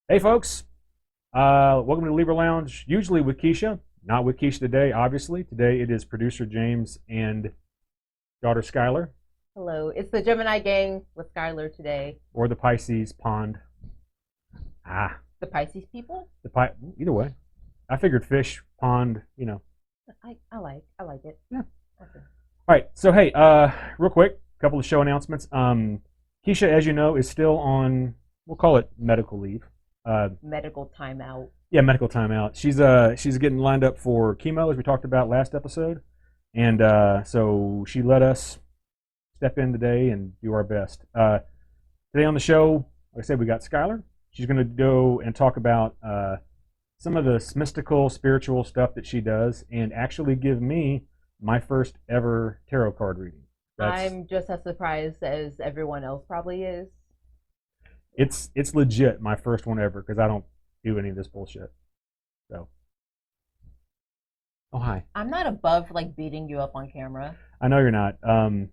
Hey, folks. Welcome to the Libra Lounge, usually with Keisha. Not with Keisha today, obviously. Today it is producer James and daughter Skylar, Hello, it's the Gemini gang with Skylar today. or the Pisces pond. The Pisces people? Either way. I figured fish, pond, I like it. Yeah. Okay. All right, so hey, real quick, a couple of show announcements. Keisha, as you know, is still on, we'll call it medical leave. Medical timeout. Yeah, medical timeout. She's getting lined up for chemo, as we talked about last episode, and so she let us step in today and do our best. Today on the show, like I said, we got Skylar. She's going to go and talk about some of the mystical, spiritual stuff that she does, and actually give me my first ever tarot card reading. I'm just as surprised as everyone else probably is. It's legit my first one ever because I don't do any of this bullshit. So, oh hi. I'm not above like beating you up on camera. I know you're not. All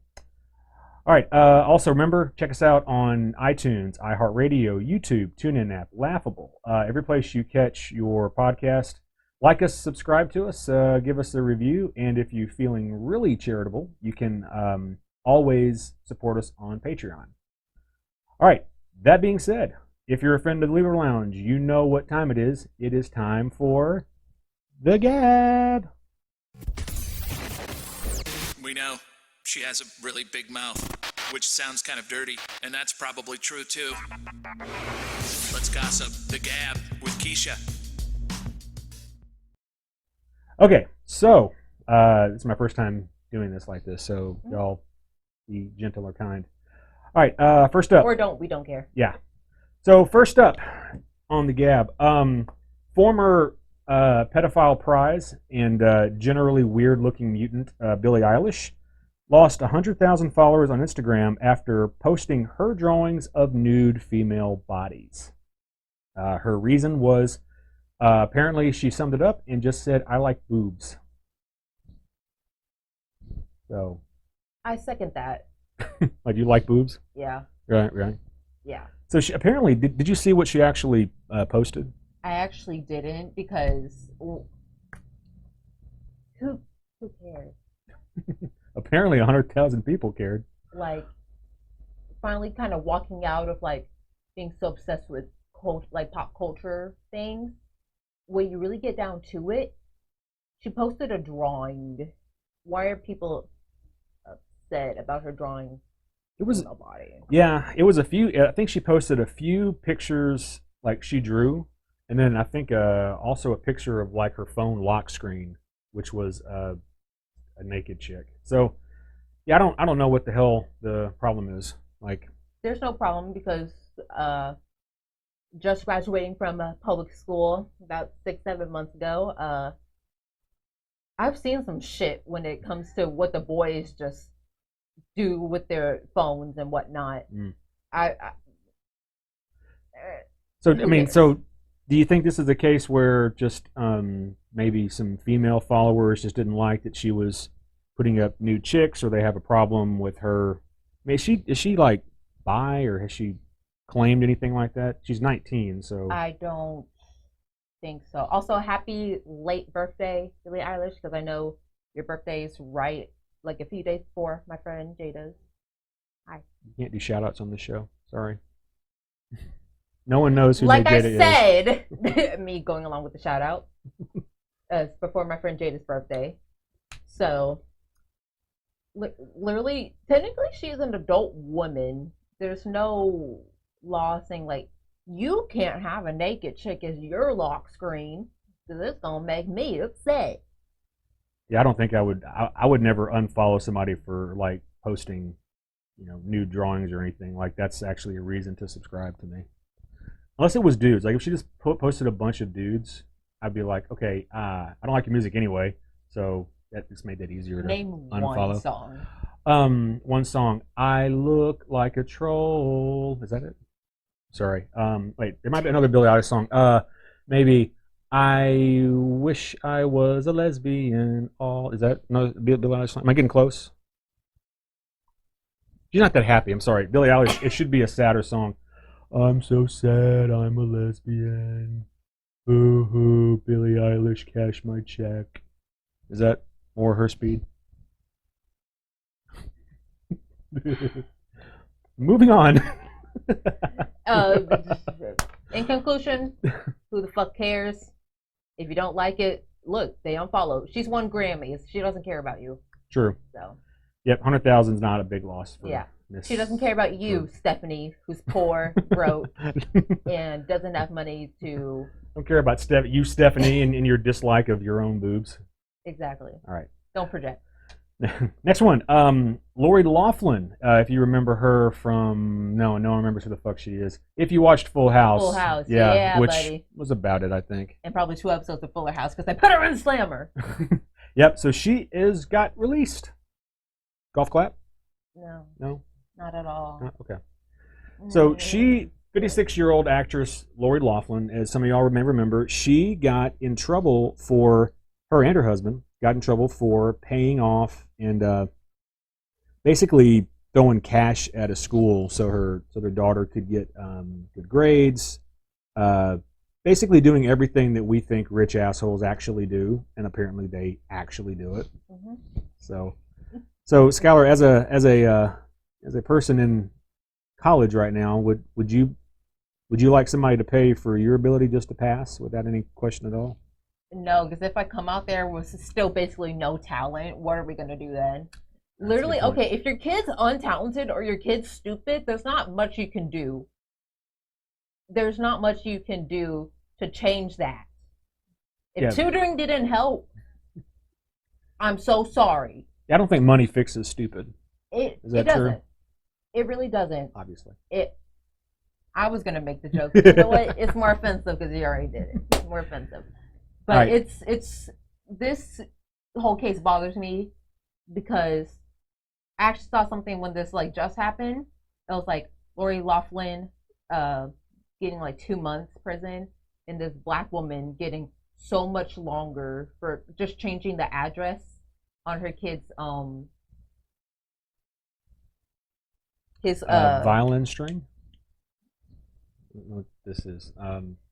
right. Also, remember, check us out on iTunes, iHeartRadio, YouTube, TuneIn app, Laughable, every place you catch your podcast. Like us, subscribe to us, give us a review, and if you're feeling really charitable, you can always support us on Patreon. All right. That being said, if you're a friend of the Libra Lounge, you know what time it is. It is time for the Gab. We know she has a really big mouth, which sounds kind of dirty, and that's probably true too. Let's gossip. The Gab with Keisha. Okay, so this is my first time doing this like this, so y'all be gentle or kind. All right, first up. Or don't, we don't care. Yeah. So first up on the Gab, former pedophile prize and generally weird-looking mutant Billie Eilish lost 100,000 followers on Instagram after posting her drawings of nude female bodies. Her reason was apparently she summed it up and just said, "I like boobs." So. I second that. Like, you like boobs? Yeah. Right. Yeah. So she apparently did you see what she actually posted? I actually didn't because who cares? Apparently 100,000 people cared. Like finally kind of walking out of like being so obsessed with like pop culture things. When you really get down to it, she posted a drawing. Why are people upset about her drawing? It was a body. Yeah, it was a few. I think she posted a few pictures like she drew, and then I think also a picture of like her phone lock screen, which was a naked chick. So yeah, I don't know what the hell the problem is. Like, there's no problem because just graduating from a public school about 6-7 months ago, I've seen some shit when it comes to what the boys just do with their phones and whatnot. So I mean, so do you think this is a case where just maybe some female followers just didn't like that she was putting up nude chicks, or they have a problem with her? I mean, is she like bi, or has she claimed anything like that? She's 19, so I don't think so. Also, happy late birthday, Billie Eilish, because I know your birthday is right like a few days before my friend Jada's. Hi. You can't do shout outs on this show. Sorry. No one knows who like Jada I said, me going along with the shout out. Before my friend Jada's birthday. So literally, technically she's an adult woman. There's no law saying like you can't have a naked chick as your lock screen because it's gonna make me upset. Yeah, I don't think I would. I would never unfollow somebody for like posting, nude drawings or anything. Like, that's actually a reason to subscribe to me. Unless it was dudes. Like, if she just posted a bunch of dudes, I'd be like, okay, I don't like your music anyway, so that just made that easier to Name unfollow. one song. One song. I look like a troll. Is that it? Sorry. Wait, there might be another Billie Eilish song. Maybe I wish I was a lesbian. Is that no Billie Eilish song? Am I getting close? She's not that happy. I'm sorry, Billie Eilish. It should be a sadder song. I'm so sad I'm a lesbian. Boo hoo, Billie Eilish, cash my check. Is that more her speed? Moving on. In conclusion, who the fuck cares? If you don't like it, look, they unfollow. She's won Grammys. She doesn't care about you. True. So. Yep, 100,000 is not a big loss for Miss. She doesn't care about you, Stephanie, who's poor, broke, and doesn't have money to. Don't care about you, Stephanie, and your dislike of your own boobs. Exactly. All right. Don't project. Next one, Lori Loughlin. If you remember her from no one remembers who the fuck she is. If you watched Full House, which buddy. was about it, I think. And probably 2 episodes of Fuller House because they put her in Slammer. Yep. So she got released. Golf clap? No, not at all. Okay. So she, 56-year-old actress Lori Loughlin, as some of y'all may remember, she got in trouble for her and her husband got in trouble for paying off and basically throwing cash at a school so their daughter could get good grades. Basically doing everything that we think rich assholes actually do, and apparently they actually do it. Mm-hmm. So Skylar, as a person in college right now, would you like somebody to pay for your ability just to pass without any question at all? No, because if I come out there with still basically no talent, what are we going to do then? Literally, okay, if your kid's untalented or your kid's stupid, there's not much you can do. There's not much you can do to change that. If tutoring didn't help, I'm so sorry. I don't think money fixes stupid. It doesn't. True? It really doesn't. Obviously. I was going to make the joke. You know what? It's more offensive because you already did it. It's more offensive. But right. It's this whole case bothers me because I actually saw something when this just happened. It was Lori Loughlin getting 2 months prison, and this black woman getting so much longer for just changing the address on her kid's violin string. I don't know what this is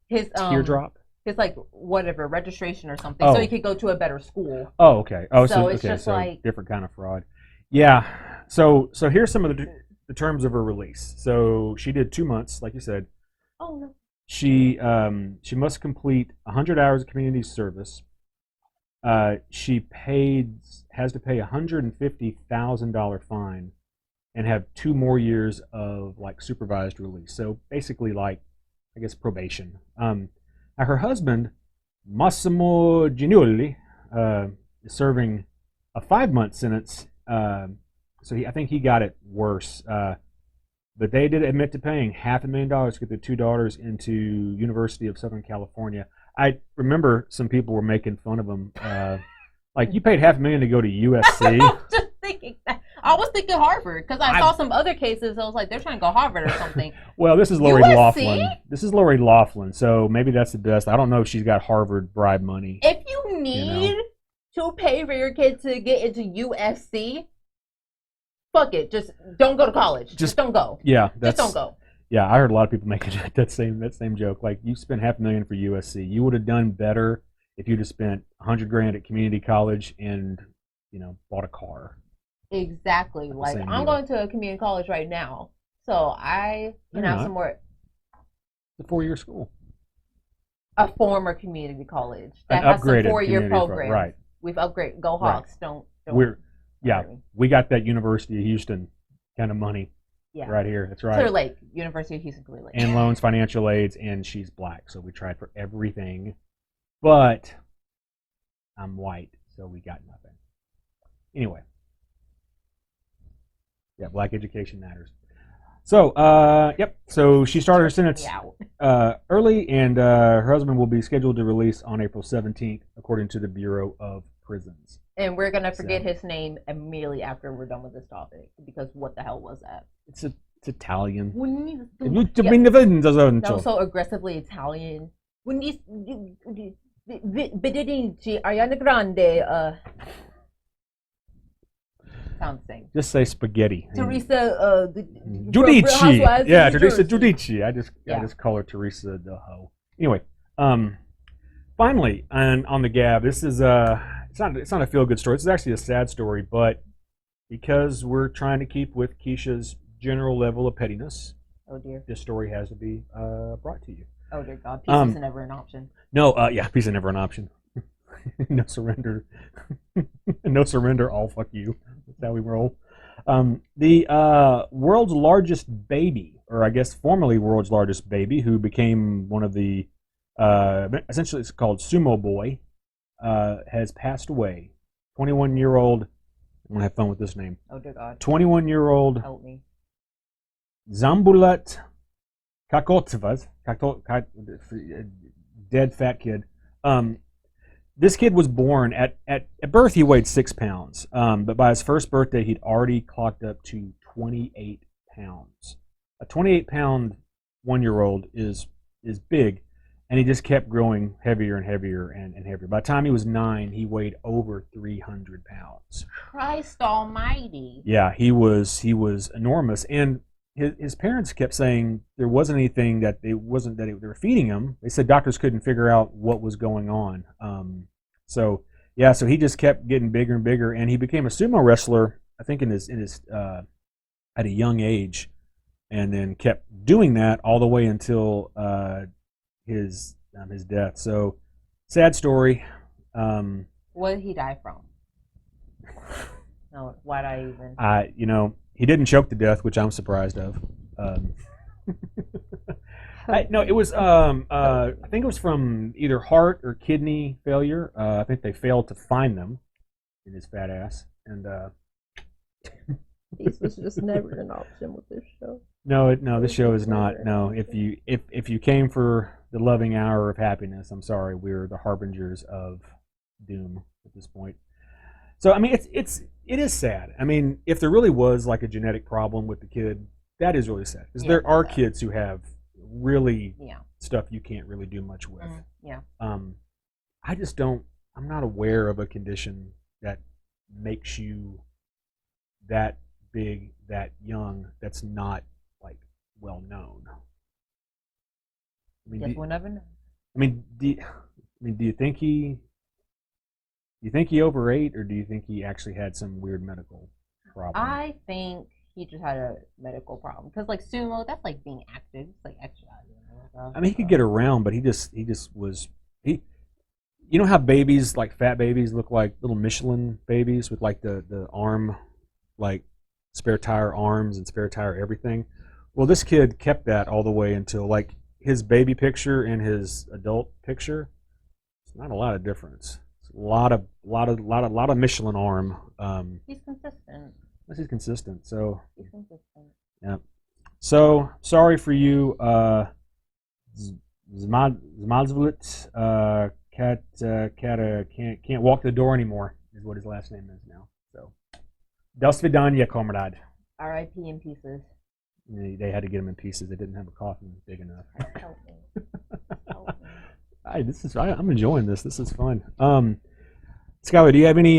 his teardrop. It's whatever registration or something, so he could go to a better school. Oh, okay. Oh, so it's just different kind of fraud. Yeah. So here's some of the terms of her release. So she did 2 months, like you said. Oh no. She must complete 100 hours of community service. She has to pay $150,000 fine, and have 2 more years of supervised release. So basically, I guess probation. Her husband, Massimo Giannulli, is serving a 5-month sentence. So I think he got it worse. But they did admit to paying $500,000 to get their 2 daughters into University of Southern California. I remember some people were making fun of him. You paid $500,000 to go to USC. I was just thinking that. I was thinking Harvard because I saw some other cases. I was they're trying to go Harvard or something. Well, this is Lori Loughlin. This is Lori Loughlin, so maybe that's the best. I don't know if she's got Harvard bribe money. If you need to pay for your kid to get into USC, fuck it. Just don't go to college. Just don't go. Yeah, just don't go. Yeah, I heard a lot of people making that same joke. You spent $500,000 for USC. You would have done better if you'd have spent $100,000 at community college and bought a car. Exactly. I'm going to a community college right now, so I can have some more. It's a 4-year school. A former community college that has some upgraded 4-year programs. Right. We've upgraded. Go Hawks! Right. We got that University of Houston kind of money. Yeah. Right here. That's right. Clear Lake, University of Houston, Clear Lake. And loans, financial aids, and she's black, so we tried for everything, but I'm white, so we got nothing. Anyway. Yeah, black education matters. So, So she started her sentence early, and her husband will be scheduled to release on April 17th, according to the Bureau of Prisons. And we're going to forget his name immediately after we're done with this topic, because what the hell was that? It's Italian. That was so aggressively Italian. Ariana Grande. sound the same. Just say spaghetti. Teresa, Giudice. Yeah, Teresa Jersey. Giudice. I just call her Teresa the hoe. Anyway, finally, on the Gab, this is it's not a feel good story. This is actually a sad story, but because we're trying to keep with Keisha's general level of pettiness, Oh dear. this story has to be brought to you. Oh dear God. Peace is never an option. No, yeah, peace is never an option. No surrender. No surrender. All fuck you. That's how we roll. The world's largest baby, or I guess formerly world's largest baby, who became one of the essentially it's called Sumo Boy, has passed away. 21-year-old. I'm gonna have fun with this name. Oh dear God. 21-year-old Help me. Zambulat Kakotvas, dead fat kid. This kid was born at birth. He weighed 6 pounds, but by his first birthday, he'd already clocked up to 28 pounds. A 28-pound 1-year-old is big, and he just kept growing heavier and heavier and heavier. By the time he was 9, he weighed over 300 pounds. Christ Almighty. Yeah, he was enormous, and his parents kept saying there wasn't anything that they were feeding him. They said doctors couldn't figure out what was going on. So he just kept getting bigger and bigger, and he became a sumo wrestler. I think in his at a young age, and then kept doing that all the way until his death. So sad story. What did he die from? No, why'd I even? He didn't choke to death, which I'm surprised of. It was. I think it was from either heart or kidney failure. I think they failed to find them in his fat ass, and Peace was just never an option with this show. No, this show is not. No, if you came for the loving hour of happiness, I'm sorry, we're the harbingers of doom at this point. So I mean, it is sad. I mean, if there really was like a genetic problem with the kid, that is really sad because there are kids who have really stuff you can't really do much with. I just don't. I'm not aware of a condition that makes you that big, that young, that's not like well known. I mean, Guess we'll never know. I mean, do you think he overate, or do you think he actually had some weird medical problem? I think he just had a medical problem because, like, sumo, that's like being active. It's like exercising. I mean, he could get around, but he just was. You know how babies, like fat babies, look like little Michelin babies with like the arm, like spare tire arms and spare tire everything. Well, this kid kept that all the way until like his baby picture and his adult picture. It's not a lot of difference. It's a lot of Michelin arm. He's consistent. He's consistent. So He's consistent. yeah. So sorry for you, Zmazvlit. Cat can't walk the door anymore. Is what his last name is now. So, До свидания, comrade. R.I.P. in pieces. They had to get him in pieces. They didn't have a coffin big enough. Help me. Help me. I'm enjoying this. This is fun. Skylar, do you have any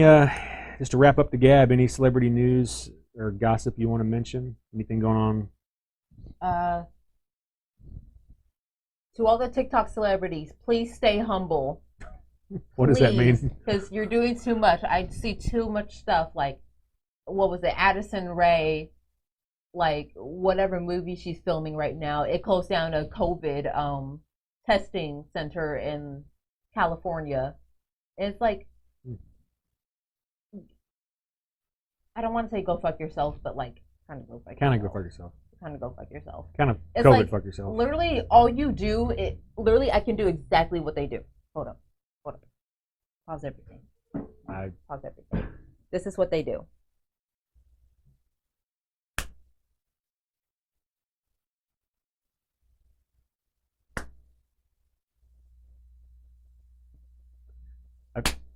just to wrap up the Gab? Any celebrity news or gossip you want to mention? Anything going on? To all the TikTok celebrities, please stay humble. What does that mean? Because you're doing too much. I see too much stuff. Like, what was it? Addison Rae, like whatever movie she's filming right now, it closed down a COVID testing center in California. And it's like, I don't want to say go fuck yourself, but like kind of go fuck yourself. Kind of go fuck yourself. Kind of go fuck yourself. Kind of it's COVID like, fuck yourself. Literally, all you do, literally, I can do exactly what they do. Hold up. Pause everything. Pause everything. This is what they do.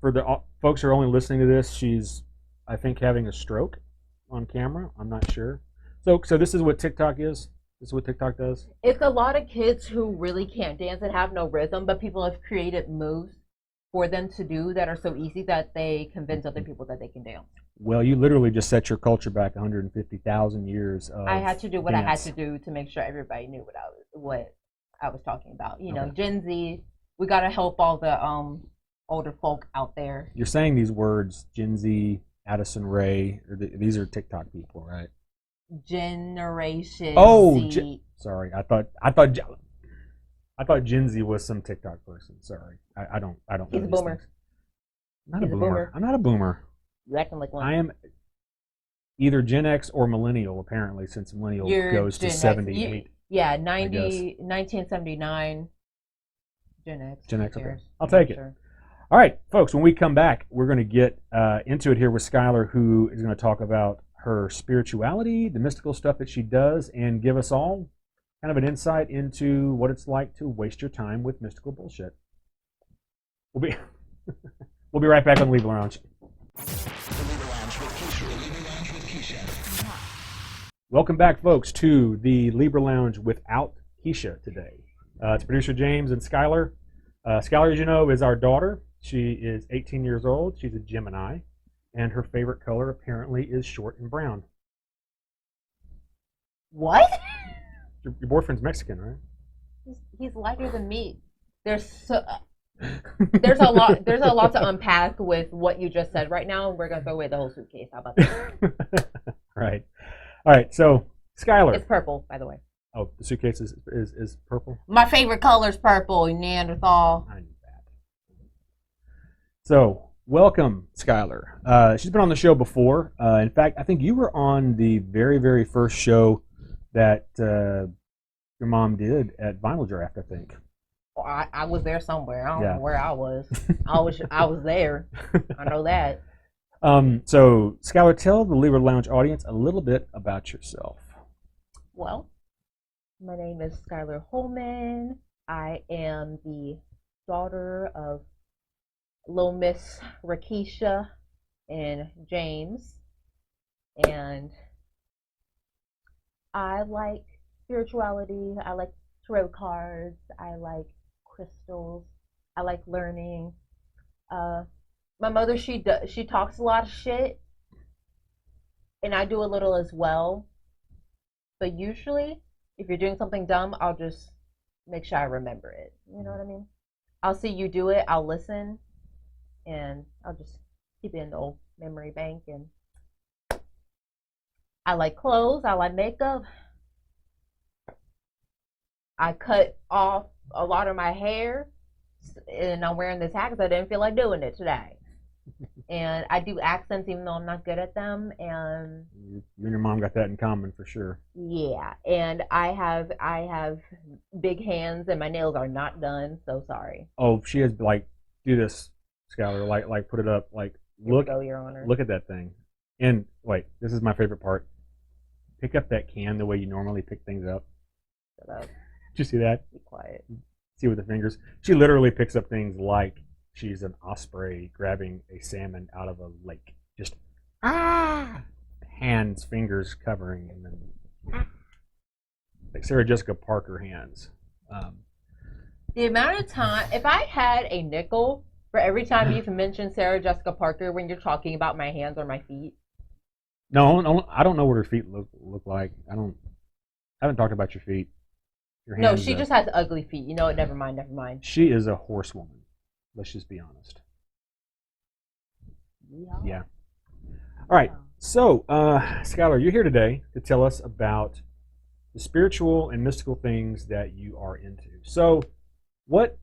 For the folks who are only listening to this, she's, I think, having a stroke on camera. I'm not sure. So this is what TikTok is? This is what TikTok does? It's a lot of kids who really can't dance and have no rhythm, but people have created moves for them to do that are so easy that they convince other people that they can dance. Well, you literally just set your culture back 150,000 years of I had to do what I had dance. to do to make sure everybody knew what I was talking about. You know, Okay. Gen Z. We gotta help all the older folk out there. You're saying these words, Gen Z, Addison Ray, these are TikTok people, right? Generation Oh, Z. sorry. I thought Gen Z was some TikTok person. Sorry, I don't know He's a these boomer. things. I'm not He's a a boomer. boomer. I'm not a boomer. You acting like one. I am either Gen X or millennial, apparently, since millennial You're goes to Gen X. 78. Yeah, I guess. 1979. Gen X. Gen X, okay. Cheers. I'll I'm take not it. sure. All right, folks, when we come back, we're going to get into it here with Skylar, who is going to talk about her spirituality, the mystical stuff that she does, and give us all kind of an insight into what it's like to waste your time with mystical bullshit. We'll be we'll be right back on the Libra Lounge. Welcome back, folks, to the Libra Lounge without Keisha today. It's producer James and Skylar. Skylar, as you know, is our daughter. She is 18 years old. She's a Gemini, and her favorite color apparently is short and brown. What? Your boyfriend's Mexican, right? He's lighter than me. There's a lot to unpack with what you just said right now. We're gonna throw away the whole suitcase. How about that? Right. All right. So, Skylar. It's purple, by the way. Oh, the suitcase is purple? My favorite color is purple, Neanderthal. I knew that. So, welcome, Skylar. She's been on the show before. In fact, I think you were on the very, very first show that your mom did at Vinyl Draft, I think. Well, I was there somewhere. I don't Yeah. know where I was. I was there. I know that. So, Skylar, tell the Libra Lounge audience a little bit about yourself. Well, my name is Skylar Holman. I am the daughter of Little Miss Rakisha and James. And I like spirituality. I like tarot cards. I like crystals. I like learning. My mother, she talks a lot of shit, and I do a little as well. But usually, if you're doing something dumb, I'll just make sure I remember it. You know what I mean? I'll see you do it. I'll listen, and I'll just keep it in the old memory bank. And I like clothes. I like makeup. I cut off a lot of my hair, and I'm wearing this hat because I didn't feel like doing it today. And I do accents even though I'm not good at them. And You and your mom got that in common for sure. yeah, and I have big hands and my nails are not done. So sorry. Oh, she has do this, Skylar. Like put it up. Like Here we look go, Your Honor. at that thing. And wait, this is my favorite part. Pick up that can the way you normally pick things up. Shut up. Did you see that? Be quiet. See with the fingers. She literally picks up things like she's an osprey grabbing a salmon out of a lake. Just hands, fingers covering, and then like Sarah Jessica Parker hands. The amount of time, if I had a nickel for every time you've mentioned Sarah Jessica Parker when you're talking about my hands or my feet. No, I don't know what her feet look like. I haven't talked about your feet. Your No, hands, she just has ugly feet. You know what? Never mind. Never mind. She is a horsewoman. Let's just be honest. Yeah. All right. So, Skylar, you're here today to tell us about the spiritual and mystical things that you are into. So, what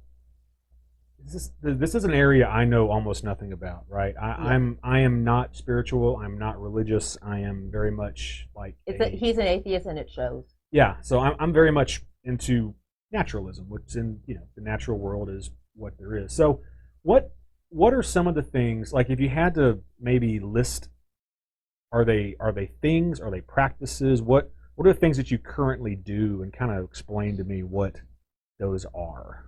is this? This is an area I know almost nothing about, right? I am not spiritual. I'm not religious. I am very much like He's an atheist, and it shows. yeah. So I'm very much into naturalism, which in the natural world is what there is. So, what are some of the things, like if you had to maybe list, are they things, are they practices? What are the things that you currently do, and kind of explain to me what those are?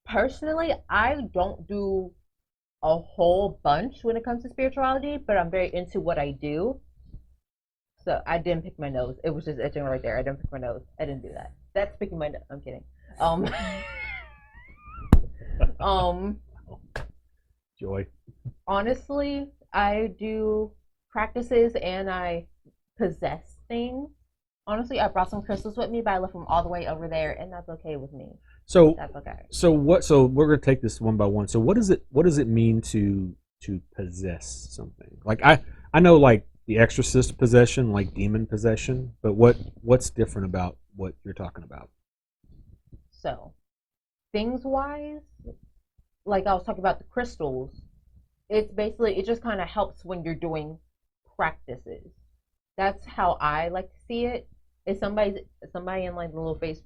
Personally, I don't do a whole bunch when it comes to spirituality, but I'm very into what I do. So I didn't pick my nose. It was just itching right there. I didn't pick my nose. I didn't do that. That's picking my nose. I'm kidding. Joy. Honestly, I do practices and I possess things. Honestly, I brought some crystals with me, but I left them all the way over there, and that's okay with me. So That's okay. so what? So we're gonna take this one by one. So what does it mean to possess something? Like I know like the exorcist possession, like demon possession, but what's different about what you're talking about? So, things wise, like I was talking about the crystals, it's basically it just kind of helps when you're doing practices. That's how I like to see it. If somebody in like the little The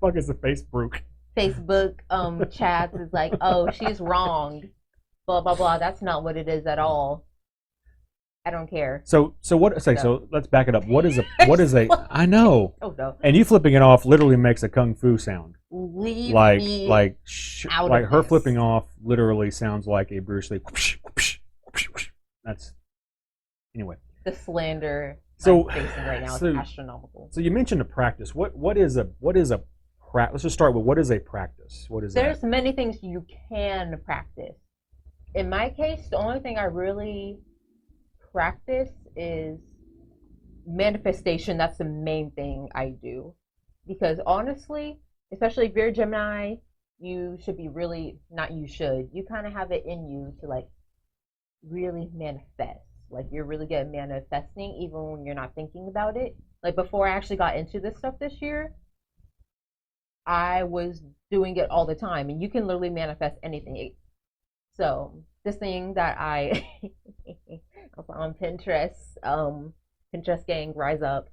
fuck is a Facebook? Facebook chats is like, oh, she's wrong, blah blah blah. That's not what it is at all. I don't care. So what? Say so. Let's back it up. What is a? I know. Oh no. And you flipping it off literally makes a kung fu sound. Leave Like me like out like of her this. flipping off literally sounds like a Bruce Lee. That's anyway. the slander So I'm facing right now is so astronomical. so you mentioned a practice. What is a Let's just start with what is a practice. What is There's that? many things you can practice. In my case, the only thing I really practice is manifestation. That's the main thing I do. Because honestly, especially if you're a Gemini, you should be really, not you should, you kind of have it in you to like really manifest. Like you're really good at manifesting even when you're not thinking about it. Like before I actually got into this stuff this year, I was doing it all the time, and you can literally manifest anything. So this thing that I was on Pinterest, Pinterest gang, rise up.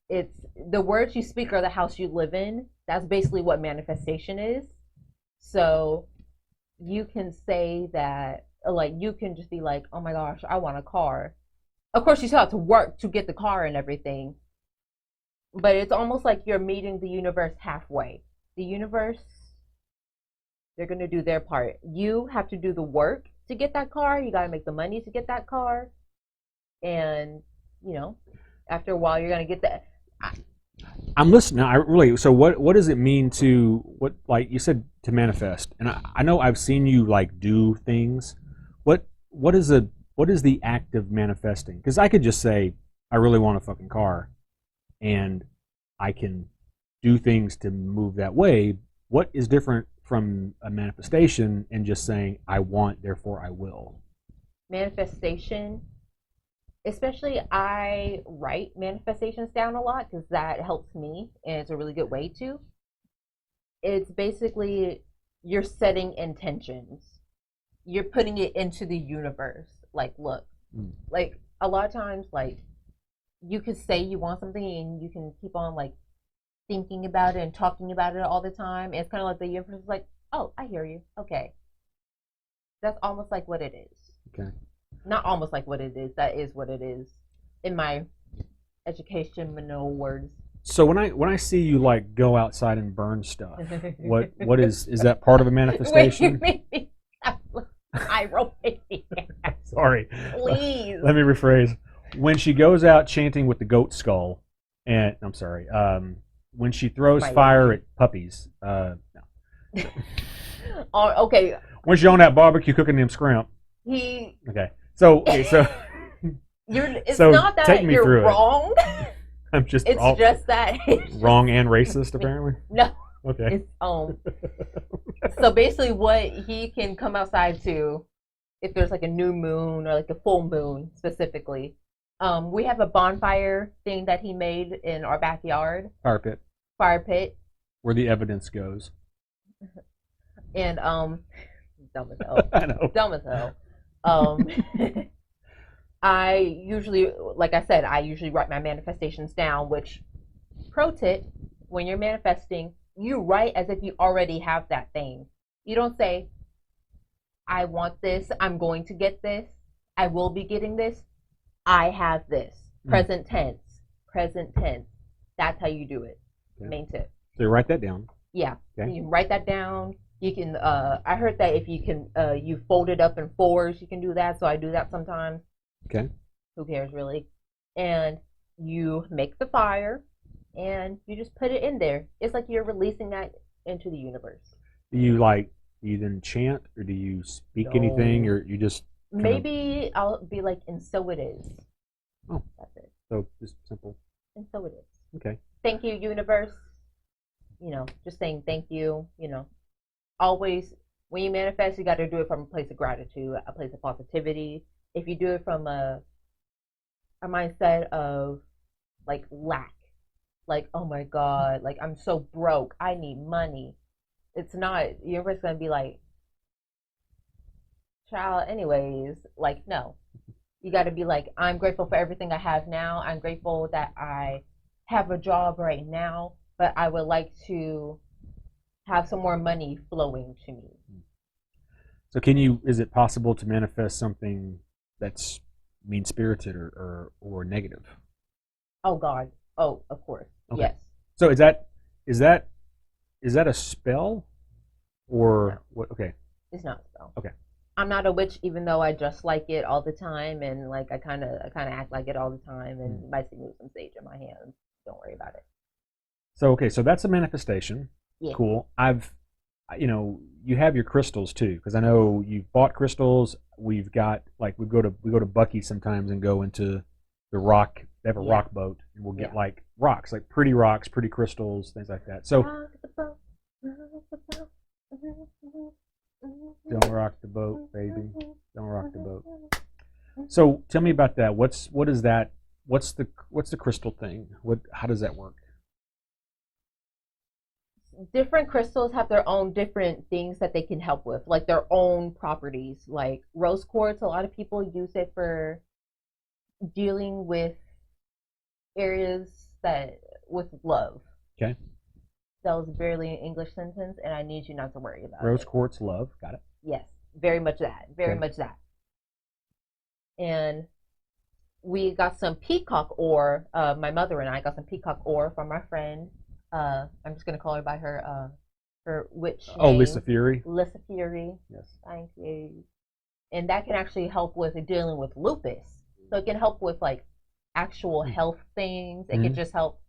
It's the words you speak are the house you live in. That's basically what manifestation is. So you can say that, like, you can just be like, oh my gosh, I want a car. Of course, you still have to work to get the car and everything, but it's almost like you're meeting the universe halfway. The universe, they're going to do their part. You have to do the work to get that car. You got to make the money to get that car. And, you know, after a while, you're going to get that. I'm listening. I really. So what does it mean to what? Like you said, to manifest. And I know I've seen you like do things. What is the act of manifesting? Because I could just say I really want a fucking car, and I can do things to move that way. What is different from a manifestation and just saying I want, therefore I will? Manifestation, especially I write manifestations down a lot because that helps me and it's a really good way to. It's basically you're setting intentions. You're putting it into the universe. Like, look, like a lot of times, like you could say you want something and you can keep on like thinking about it and talking about it all the time. It's kind of like the universe is like, oh, I hear you. Okay. That's almost like what it is. Okay. Not almost like what it is. That is what it is. In my educational words. So when I see you like go outside and burn stuff, what is that part of a manifestation? Wait, you made me eye rolling. Sorry. Please. Let me rephrase. When she goes out chanting with the goat skull, and I'm sorry, when she throws fire at puppies, no. Oh, okay. When she's on that barbecue cooking them scrimp. Okay. So it's so not that take me you're through wrong. I'm just It's just that wrong and racist apparently. No. Okay. It's so basically what he can come outside to if there's like a new moon or like a full moon specifically. We have a bonfire thing that he made in our backyard. Fire pit. Where the evidence goes. And dumb as hell. I know. Dumb as hell. I usually, like I said, I usually write my manifestations down, which, pro tip, when you're manifesting, you write as if you already have that thing. You don't say, I want this, I'm going to get this, I will be getting this, I have this. Present tense. Present tense. That's how you do it. Okay. Main tip. So you write that down. Yeah. Okay. You can write that down. You can, I heard that if you can, you fold it up in fours, you can do that. So I do that sometimes. Okay. Who cares really? And you make the fire and you just put it in there. It's like you're releasing that into the universe. You like Do you then chant, or do you speak anything, No. or you just kind of, Maybe I'll be like, and so it is. oh, That's it. so just simple? And so it is. Okay. Thank you, universe. Just saying thank you. Always when you manifest, you got to do it from a place of gratitude, a place of positivity. If you do it from a mindset of like lack, like, oh my God, like I'm so broke, I need money. It's not, the universe gonna be like, child, anyways, like, no. You got to be like, I'm grateful for everything I have now. I'm grateful that I have a job right now, but I would like to have some more money flowing to me. So is it possible to manifest something that's mean spirited or negative? Oh God. Oh, of course. Okay. Yes. So is that a spell or No. what? Okay. It's not a spell. Okay. I'm not a witch, even though I dress like it all the time, and like I kind of act like it all the time, and you might see me with some sage in my hands. Don't worry about it. So okay, so that's a manifestation. Yeah. Cool. You have your crystals too, because I know you've bought crystals. We've got like we go to Bucky sometimes and go into the rock. They have a Yeah. rock boat, and we'll get like rocks, like pretty rocks, pretty crystals, things like that. So Rock the boat, rock the boat. don't rock the boat, baby. Don't rock the boat. So tell me about that. What is that? What's the crystal thing? How does that work? Different crystals have their own different things that they can help with, like their own properties. Like rose quartz, a lot of people use it for dealing with areas with love. Okay. That was barely an English sentence, and I need you not to worry about Rose it. quartz, love. Got it. Yes, very much that. Very Okay. much that. And we got some peacock ore. My mother and I got some peacock ore from our friend. I'm just gonna call her by her witch name. Oh, Lisa Fury. Lisa Fury. Yes. Thank you. And that can actually help with dealing with lupus. So it can help with like actual health things. It can just help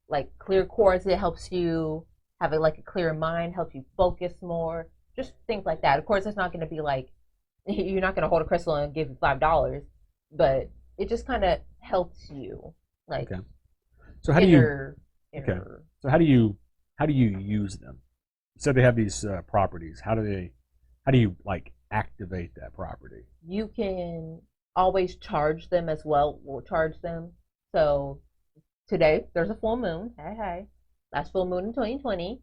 like clear cords. It helps you have like a clearer mind, helps you focus more, just things like that. Of course, it's not going to be like you're not going to hold a crystal and give you $5, but it just kind of helps you. Like, okay. So how do you? Okay. So how do you use them? You said they have these properties. How do you like activate that property? You can always charge them as well. We'll charge them. So today there's a full moon. Hey, last full moon in 2020.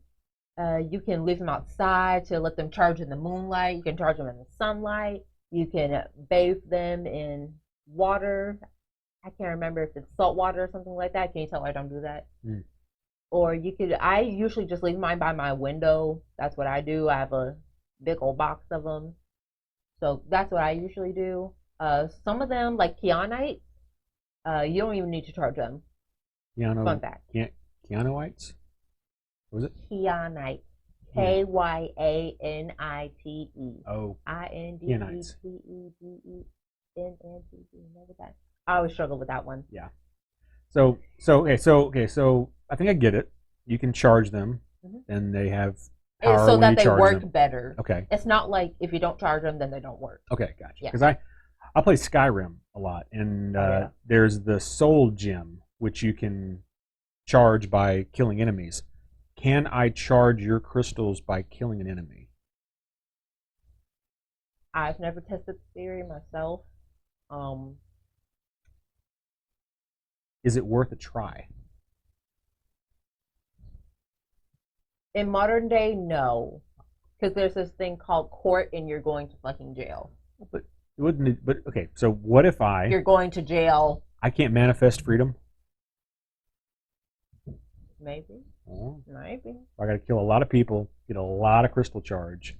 You can leave them outside to let them charge in the moonlight. You can charge them in the sunlight. You can bathe them in water. I can't remember if it's salt water or something like that. Can you tell I don't do that? Or I usually just leave mine by my window. That's what I do. I have a big old box of them. So that's what I usually do. Some of them, like kyanite, you don't even need to charge them. Fun fact. Kyanoites? What was it? Kyanite. Kyanite. Oh. Independente. Remember that? I always struggle with that one. Yeah. So I think I get it. You can charge them, and they have power so when that you they charge work them. better. Okay. It's not like if you don't charge them, then they don't work. Okay, gotcha. Yeah. Because I play Skyrim a lot, and there's the Soul Gem, which you can charge by killing enemies. Can I charge your crystals by killing an enemy? I've never tested the theory myself. Is it worth a try? In modern day, no, because there's this thing called court, and you're going to fucking jail. But it wouldn't. But okay, so what if You're going to jail. I can't manifest freedom? Maybe. Oh. Maybe. I got to kill a lot of people, get a lot of crystal charge,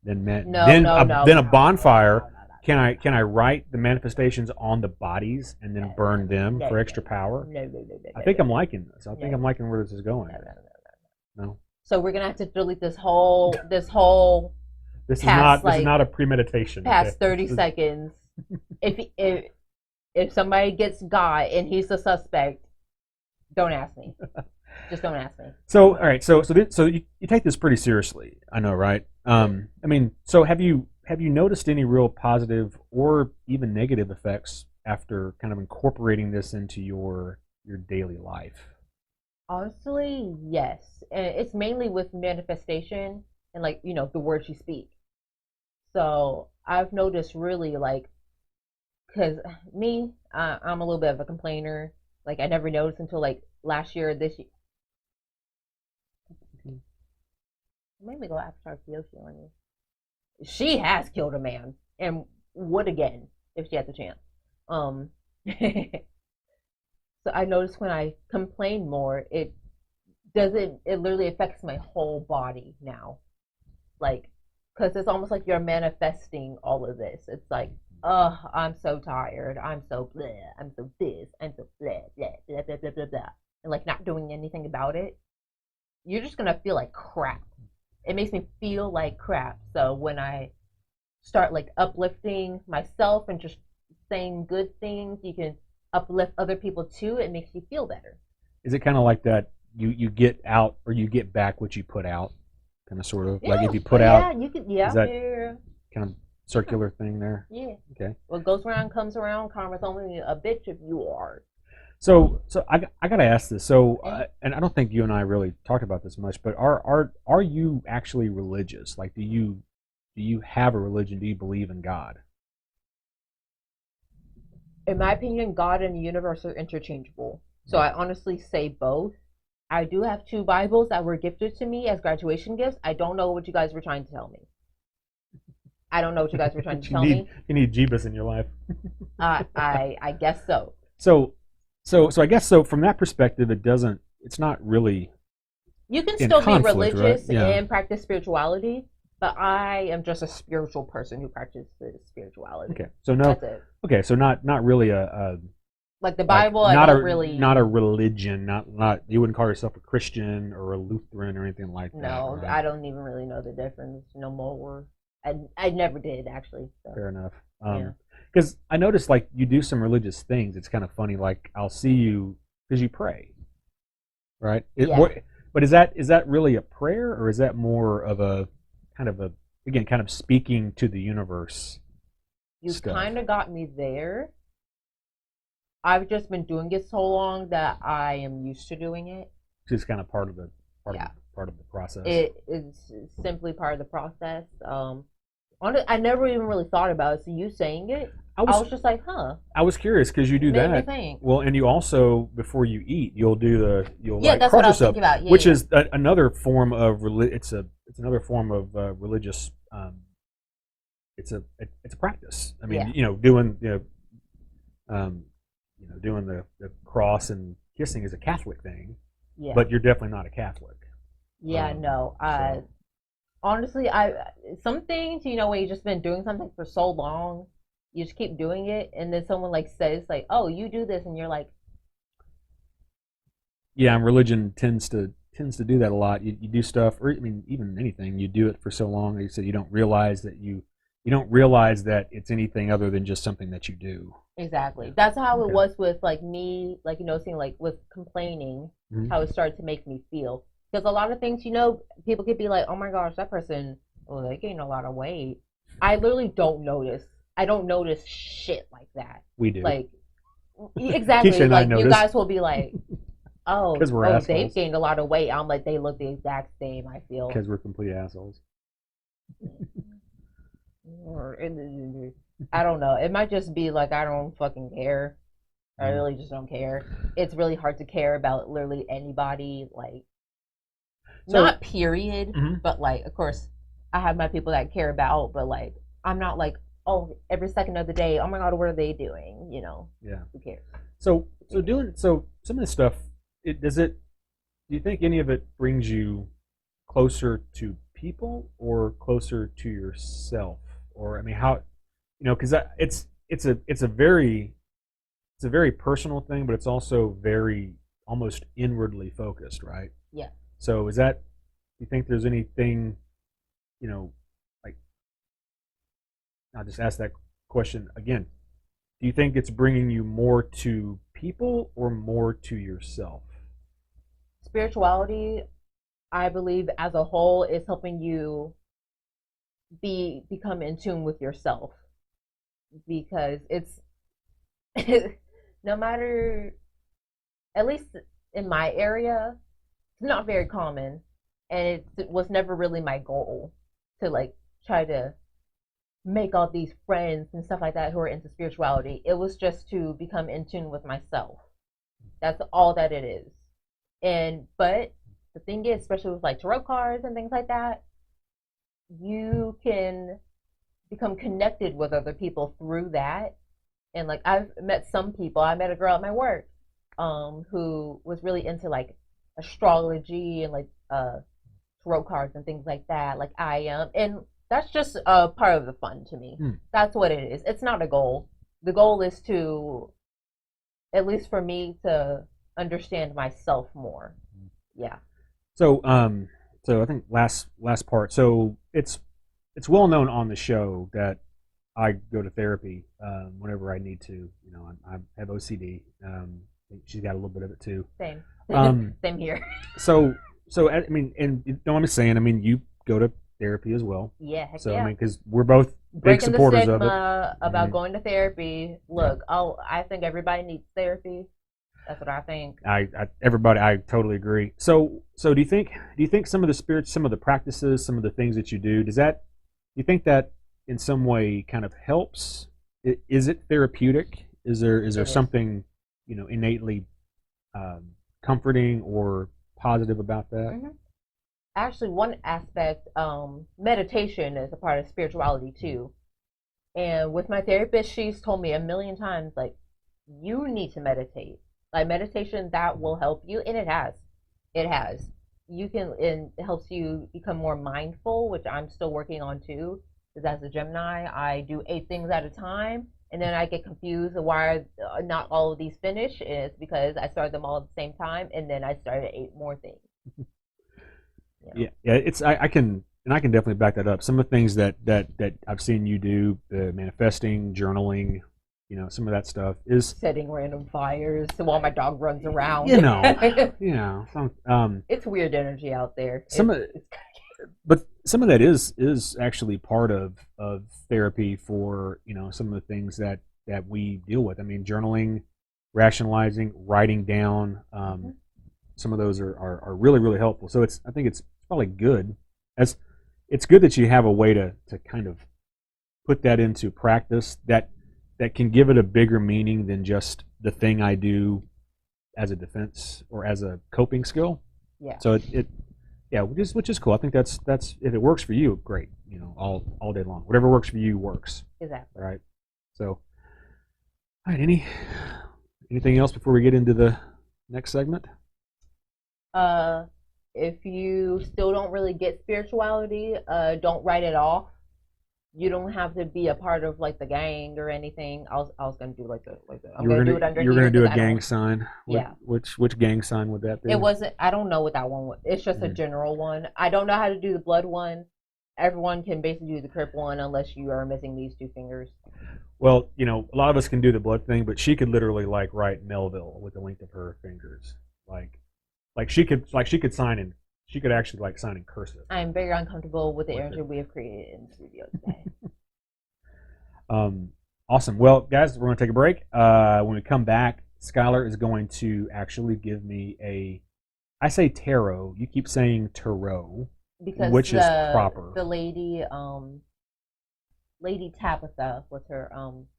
then a bonfire. Can I write the manifestations on the bodies and then burn them for extra power? No. I think I'm liking this. I think I'm liking where this is going. No. So we're gonna have to delete this whole This is past, not a premeditation. past Okay? 30 seconds. If somebody gets got and he's the suspect, don't ask me. Just don't ask me. So, all right. So you take this pretty seriously. I know, right? I mean, so have you noticed any real positive or even negative effects after kind of incorporating this into your daily life? Honestly, yes. And it's mainly with manifestation and like, the words you speak. So I've noticed really like, because me, I'm a little bit of a complainer. Like I never noticed until like last year, this year. Made me go after Kyoshi on you. She has killed a man and would again if she had the chance. So I noticed when I complain more, it literally affects my whole body now. Like, because it's almost like you're manifesting all of this. It's like, oh, I'm so tired. I'm so bleh. I'm so this. I'm so blah, blah, blah, blah, blah, blah, blah. And like not doing anything about it, you're just going to feel like crap. It makes me feel like crap. So when I start like uplifting myself and just saying good things, you can uplift other people too. It makes you feel better. Is it kind of like that? You get out or you get back what you put out, kind of sort of Yeah. like if you put out. Yeah, you could. Yeah, is that yeah, kind of circular thing there? yeah. Okay. What goes around comes around. Karma's only a bitch if you are. So I gotta ask this. So and I don't think you and I really talked about this much, but are you actually religious? Like, do you have a religion? Do you believe in God? In my opinion, God and the universe are interchangeable. So I honestly say both. I do have 2 Bibles that were gifted to me as graduation gifts. I don't know what you guys were trying to tell me. I don't know what you guys were trying to tell me. You need Jeebus in your life. I guess so. So I guess so from that perspective, it's not really You can in still be conflict, right? religious Yeah. and practice spirituality, but I am just a spiritual person who practices spirituality. Okay. So no. That's it. Okay. So not really a Like the Bible, like, I don't really. not a religion. Not you wouldn't call yourself a Christian or a Lutheran or anything like that. No, right? I don't even really know the difference no more. I never did actually. So. Fair enough. Yeah. Because I noticed like you do some religious things. It's kind of funny. Like I'll see you because you pray, right? Yeah. But is that really a prayer, or is that more of a kind of speaking to the universe? You stuff? kind of got me there. I've just been doing it so long that I am used to doing it. It's kind of part of the Yeah. part of the process. It is simply part of the process. I never even really thought about it. So you saying it, I was just like, huh. I was curious because you do Made me that. think. Well, and you also before you eat, you'll Yeah, that's cross what I was yourself, thinking about. Yeah, which yeah. is another form of it's another form of religious. It's a practice. I mean, Yeah. doing doing the cross and kissing is a Catholic thing, Yeah. but you're definitely not a Catholic. Yeah, no. So. Honestly, some things, when you've just been doing something for so long, you just keep doing it, and then someone like says like, "Oh, you do this," and you're like, Yeah, and religion tends to do that a lot. You do stuff, or I mean, even anything, you do it for so long. Like you said, you don't realize that it's anything other than just something that you do. exactly. That's how Okay. it was with like me, like seeing like with complaining, Mhm. how it started to make me feel. Because a lot of things, people could be like, "Oh my gosh, that person, oh, they gained a lot of weight." I literally don't notice. I don't notice shit like that. We do. Like exactly. Keisha and I Like you notice. guys will be like, "Oh, 'Cause we're they've assholes. gained a lot of weight." I'm like, they look the exact same. I feel. Because we're complete assholes. I don't know. It might just be like I don't fucking care. I really just don't care. It's really hard to care about literally anybody. Like, So- not period, Mhm. but like, of course, I have my people that I care about. But like, I'm not like, oh, every second of the day. Oh my god, what are they doing? Yeah. Who cares? So some of this stuff. Do you think any of it brings you closer to people or closer to yourself? Or I mean, how because it's a very personal thing, but it's also very almost inwardly focused, right? Yeah. So do you think there's anything, like, I'll just ask that question again. Do you think it's bringing you more to people or more to yourself? spirituality, I believe, as a whole, is helping you become in tune with yourself, because it's no matter, at least in my area, it's not very common, and it was never really my goal to like try to make all these friends and stuff like that who are into spirituality. It was just to become in tune with myself. That's all that it is. And but the thing is, especially with like tarot cards and things like that, you can become connected with other people through that. And like I've met some people. I met a girl at my work who was really into like astrology and like tarot cards and things like that, like I am. And that's just a part of the fun to me. That's what it is. It's not a goal. The goal is to, at least for me, to understand myself more. Yeah. So so I think last part. So it's well known on the show that I go to therapy whenever I need to. You know, I have OCD. She's got a little bit of it too. Same. Same here. So I mean, and you know what I'm saying. I mean, you go to therapy as well. Yeah. Heck so yeah. I mean, because we're both big Breaking supporters the of it. stigma about going to therapy. Look, I think everybody needs therapy. That's what I think. Everybody, I totally agree. So do you think some of the spirits, some of the practices, some of the things that you do, do you think that in some way kind of helps? Is it therapeutic? Is there something, you know, innately comforting or positive about that? Mm-hmm. Actually, one aspect, meditation is a part of spirituality too. And with my therapist, she's told me a million times, like, you need to meditate. Like meditation, that will help you, and it has. It has. You can, and it helps you become more mindful, which I'm still working on too. Because as a Gemini, I do 8 things at a time, and then I get confused of why not all of these finish. And it's because I started them all at the same time, and then I started 8 more things. Yeah. It's I can definitely back that up. Some of the things that I've seen you do, the manifesting, journaling, you know, some of that stuff is setting random fires while my dog runs around. You know, it's weird energy out there. But some of that is actually part of therapy for, you know, some of the things that we deal with. I mean, journaling, rationalizing, writing down. Some of those are really, really helpful. So I think it's probably good. It's good that you have a way to kind of put that into practice that can give it a bigger meaning than just the thing I do as a defense or as a coping skill. Yeah. So which is cool. I think that's if it works for you, great. You know, all day long. Whatever works for you works. Exactly. All right. So, all right. Anything else before we get into the next segment? If you still don't really get spirituality, don't write it off. You don't have to be a part of like the gang or anything. I was gonna do like I'm gonna do it under here. You're gonna do a gang sign. Yeah. Which gang sign would that be? It wasn't. I don't know what that one was. It's just a general one. I don't know how to do the blood one. Everyone can basically do the crip one unless you are missing these 2 fingers. Well, you know, a lot of us can do the blood thing, but she could literally like write Melville with the length of her fingers. Like she could sign in. She could actually like sign in cursive. I am very uncomfortable with the energy we have created in the studio today. Awesome. Well, guys, we're going to take a break. When we come back, Skylar is going to actually give me I say tarot. You keep saying tarot, because which is proper. The lady, Lady Tabitha was her.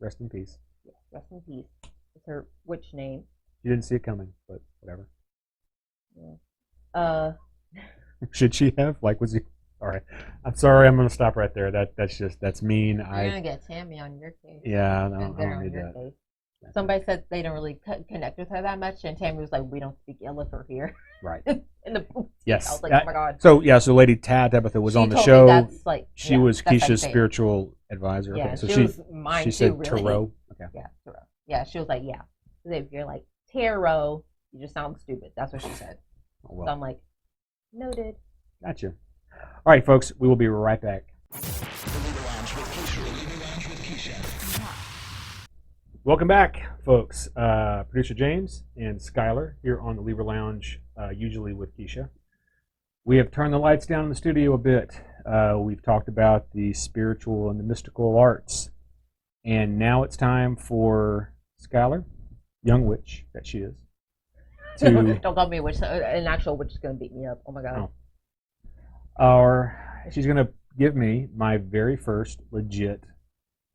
Rest in peace. Yeah, rest in peace. Is her witch name? You didn't see it coming, but whatever. Yeah. Should she have? Like, was he? All right. I'm sorry. I'm going to stop right there. That's mean. You're going to get Tammy on your case. Yeah, I don't need that. Case. Somebody said they don't really connect with her that much, and Tammy was like, "We don't speak ill of her here." Right. In the booth. Yes. I was like, "Oh my god." So Lady Tabitha was on the show. That's like, she was Keisha's spiritual advisor. Yeah, okay. So she was mine she too, said really. tarot. Okay. Yeah, tarot. Yeah, she was like, yeah. If you're like tarot, you just sound stupid. That's what she said. Oh, well. So I'm like, noted. Gotcha. All right, folks, we will be right back. Welcome back, folks. Producer James and Skylar here on the Libra Lounge usually with Keisha. We have turned the lights down in the studio a bit. We've talked about the spiritual and the mystical arts. And now it's time for Skylar, young witch that she is, to Don't call me a witch. An actual witch is gonna beat me up. Oh my god. she's going to give me my very first legit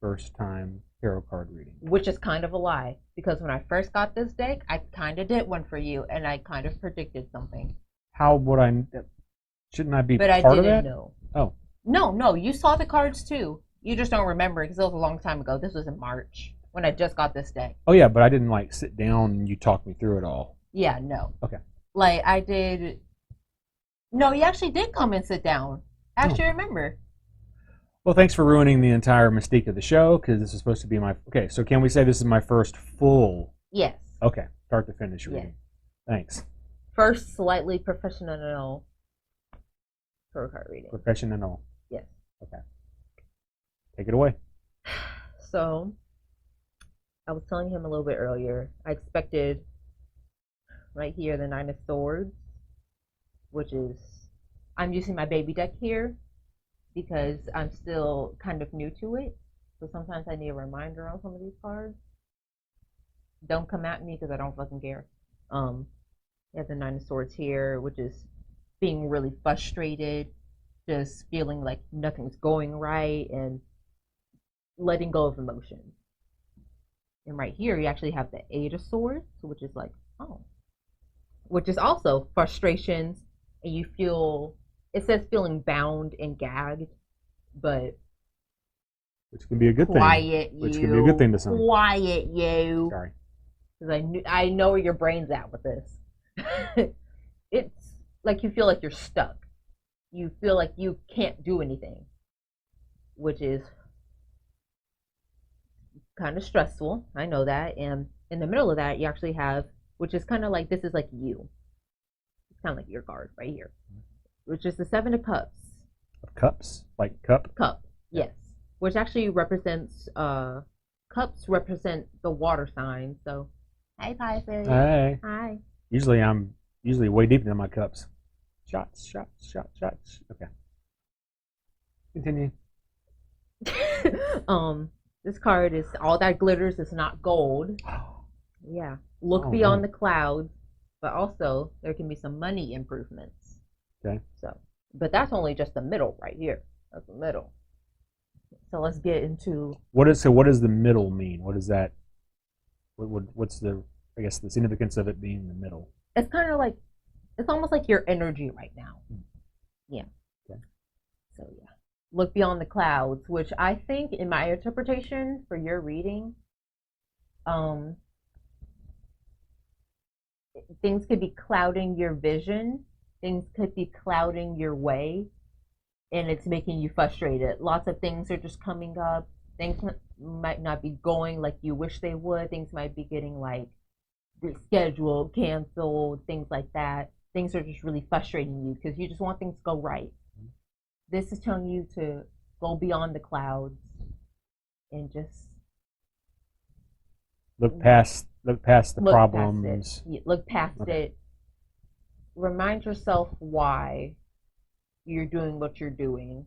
first time tarot card reading. Which is kind of a lie because when I first got this deck, I kind of did one for you, and I kind of predicted something. How would I? Shouldn't I be But part I of didn't that? know. Oh, No, you saw the cards too. You just don't remember because it was a long time ago. This was in March when I just got this deck. oh yeah, but I didn't like sit down and you talk me through it all. Yeah, no. Okay. Like I did. No, you actually did come and sit down. I actually remember. Well, thanks for ruining the entire mystique of the show because this is supposed to be my. Okay, so can we say this is my first full? Yes. Okay, start to finish reading. Yes. Thanks. First, slightly professional tarot card reading. Professional. Yes. Okay. Take it away. So, I was telling him a little bit earlier. I expected right here the Nine of Swords, which is I'm using my baby deck here because I'm still kind of new to it. So sometimes I need a reminder on some of these cards. Don't come at me because I don't fucking care. You have the Nine of Swords here, which is being really frustrated, just feeling like nothing's going right, and letting go of emotions. And right here, you actually have the Eight of Swords, which is like, which is also frustrations, and you feel, it says feeling bound and gagged, but which can be a good quiet thing. you. Which can be a good thing to some. Quiet you. Sorry. Because I know where your brain's at with this. It's like you feel like you're stuck. You feel like you can't do anything, which is kind of stressful. I know that. And in the middle of that, you actually have, which is kind of like, this is like you. It's kind of like your card right here, which is the Seven of Cups. Of cups? Like cup? Cup, yes. Which actually represents, cups represent the water sign. So, hey, Pisces. Hey. Hi. I'm usually way deep into my cups. Shots, shots, shots, shots. Okay. Continue. This card is all that glitters is not gold. Yeah. Look beyond the clouds, but also there can be some money improvements. Okay. So, but that's only just the middle right here. That's the middle. So let's get into what does the middle mean? What is that? What's the, I guess, the significance of it being the middle? It's kind of like, it's almost like your energy right now. Yeah. Okay. So yeah. Look beyond the clouds, which I think in my interpretation for your reading, things could be clouding your vision, things could be clouding your way, and it's making you frustrated. Lots of things are just coming up. Things might not be going like you wish they would. Things might be getting like rescheduled, canceled, things like that. Things are just really frustrating you because you just want things to go right. This is telling you to go beyond the clouds and just look past the problems. Past it. Look past it. Remind yourself why you're doing what you're doing.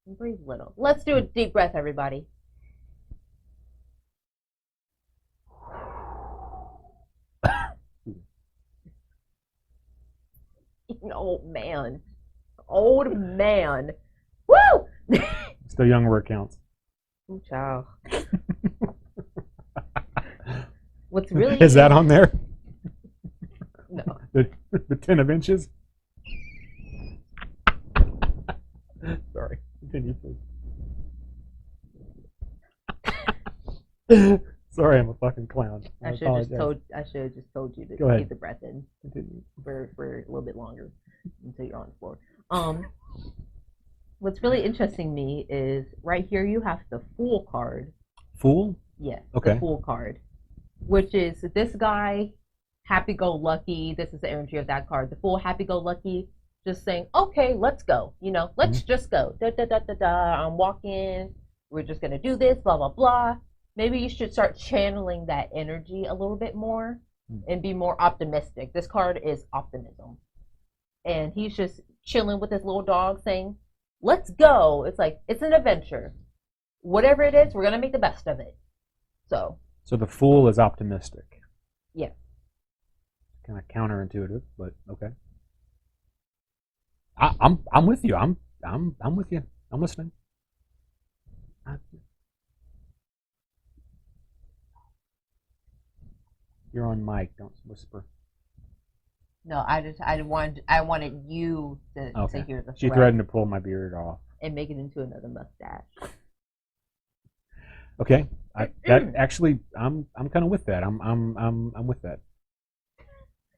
And breathe a little. Let's do a deep breath, everybody. Old man. Old man. Woo! Still young where it counts. Ooh, child. What's really is that on there? No. The 10 of inches? Sorry. Continue, please. Sorry, I'm a fucking clown. I should have just told you to Go ahead. keep the breath in. Continue. For a little bit longer until you're on the floor. What's really interesting me is right here you have the Fool card. Fool? Yes, okay. The Fool card, which is this guy, happy-go-lucky. This is the energy of that card. The Fool, happy-go-lucky, just saying, okay, let's go. Let's just go. Da da da da da. I'm walking. We're just gonna do this. Blah blah blah. Maybe you should start channeling that energy a little bit more. and be more optimistic. This card is optimism. And he's just chilling with his little dog saying, let's go. It's like, it's an adventure. Whatever it is, we're going to make the best of it. So the Fool is optimistic. Yeah. Kind of counterintuitive, but okay. I'm with you. I'm with you. I'm listening. You're on mic. Don't whisper. No, I wanted you to hear the She threat threatened to pull my beard off. and make it into another mustache. Okay, that actually, I'm kind of with that. I'm with that.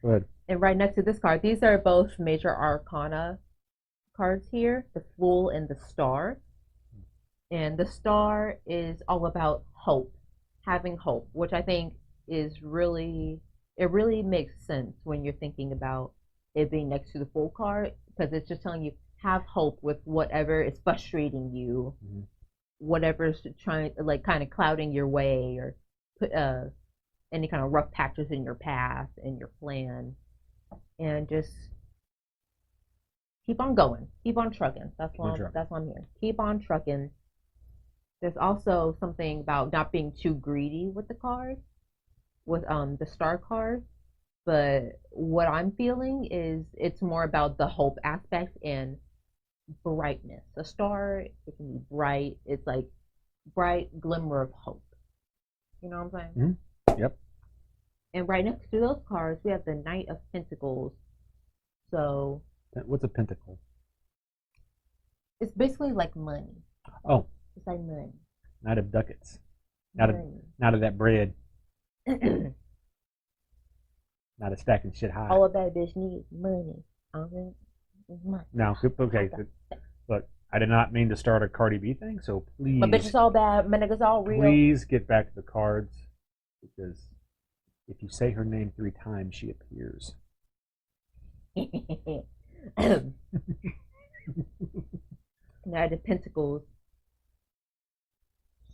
Go ahead. And right next to this card, these are both major arcana cards here, the Fool and the Star. And the Star is all about hope, having hope, which I think is really makes sense when you're thinking about it being next to the Fool card, because it's just telling you have hope with whatever is frustrating you, whatever's trying, like, kind of clouding your way, or put any kind of rough patches in your path and your plan, and just keep on going, keep on trucking. That's why I'm here. Keep on trucking. There's also something about not being too greedy with the card, with the Star card. But what I'm feeling is it's more about the hope aspect and brightness. A star, it can be bright. It's like bright glimmer of hope. You know what I'm saying? Mm-hmm. Yep. And right next to those cards, we have the Knight of Pentacles. So what's a pentacle? it's basically like money. Oh, It's like money. Knight of ducats. Not of that bread. Not a stacking shit high. All of that bitch needs money. Money. No, okay. Look, I did not mean to start a Cardi B thing, so please. My bitch is all bad. My nigga's all real. Please get back to the cards, because if you say her name 3 times, she appears. Knight of Pentacles.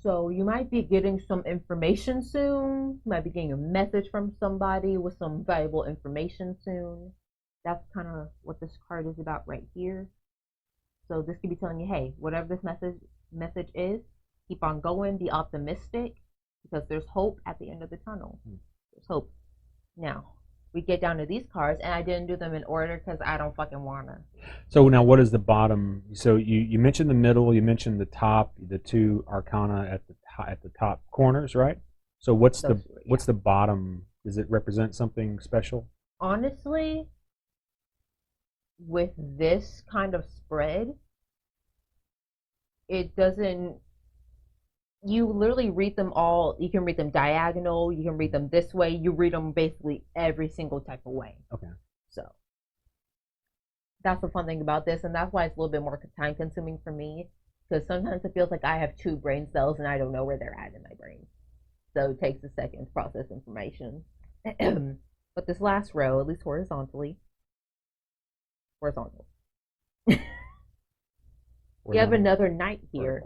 So you might be getting some information soon. You might be getting a message from somebody with some valuable information soon. That's kind of what this card is about right here. So this could be telling you, hey, whatever this message is, keep on going, be optimistic, because there's hope at the end of the tunnel. There's hope. Now, we get down to these cards, and I didn't do them in order because I don't fucking wanna. So now, what is the bottom? So you mentioned the middle, you mentioned the top, the 2 arcana at the top corners, right? So what's the bottom? Does it represent something special? Honestly, with this kind of spread, it doesn't. You literally read them all. You can read them diagonal. You can read them this way. You read them basically every single type of way. Okay. So that's the fun thing about this, and that's why it's a little bit more time consuming for me, because sometimes it feels like I have 2 brain cells and I don't know where they're at in my brain. So it takes a second to process information. But this last row, at least horizontal. You have another knight here.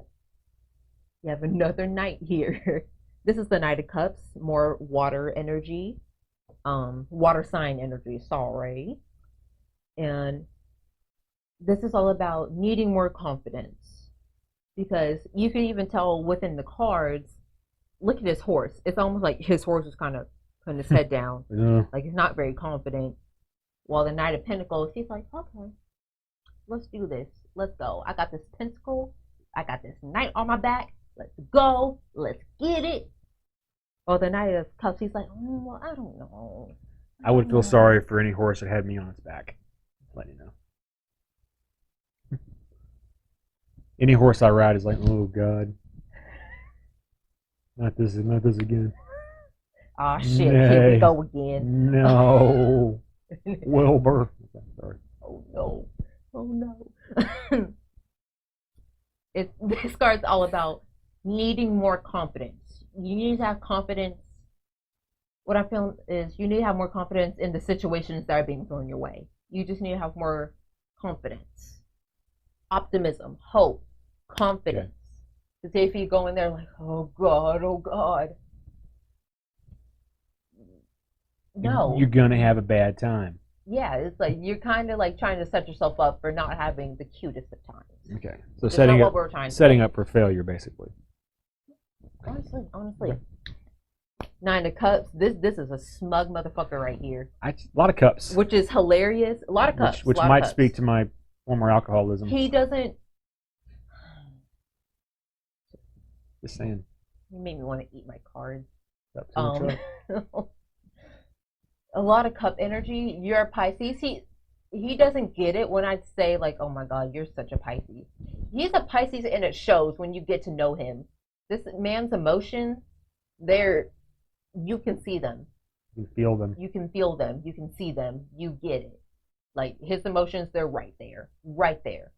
You have another knight here. This is the Knight of Cups, more water energy, water sign energy, sorry. And this is all about needing more confidence, because you can even tell within the cards. Look at his horse. It's almost like his horse is kind of putting his head down, like he's not very confident. While the Knight of Pentacles, he's like, okay, let's do this. Let's go. I got this pentacle. I got this knight on my back. Let's go. Let's get it. Or the Knight of Cups, he's like, well, I don't know. I would feel sorry for any horse that had me on its back. Just letting you know. Any horse I ride is like, oh God, not this again. Oh shit, here we go again. No, Wilbur. Sorry. Oh no. Oh no. This card's all about needing more confidence. You need to have confidence. What I feel is you need to have more confidence in the situations that are being thrown your way. You just need to have more confidence, optimism, hope, confidence. Because if you go in there like, oh God, No. you're gonna have a bad time. Yeah, it's like you're kind of like trying to set yourself up for not having the cutest of times. Okay, so It's not what we're trying to setting say. up for failure, basically. Honestly. Nine of Cups. This is a smug motherfucker right here, A lot of cups, which is hilarious. A lot of cups, which lot of might cups. speak to my former alcoholism. He doesn't. Just saying. He made me want to eat my cards. Cups in the truck. A lot of cup energy. You're a Pisces. He doesn't get it when I say like, oh my god, you're such a Pisces. He's a Pisces, and it shows when you get to know him. This man's emotions, you can see them. You feel them. You can feel them. You can see them. You get it. Like his emotions, they're right there, right there.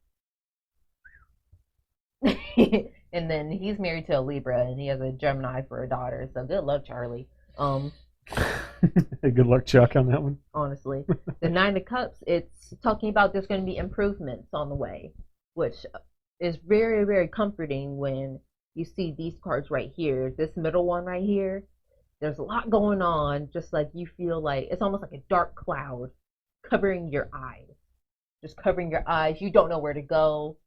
And then he's married to a Libra, and he has a Gemini for a daughter. So good luck, Charlie. Good luck, Chuck, on that one. Honestly, the Nine of Cups, it's talking about there's going to be improvements on the way, which is very, very comforting when you see these cards right here. This middle one right here, there's a lot going on. Just like you feel like it's almost like a dark cloud covering your eyes, just covering your eyes. You don't know where to go.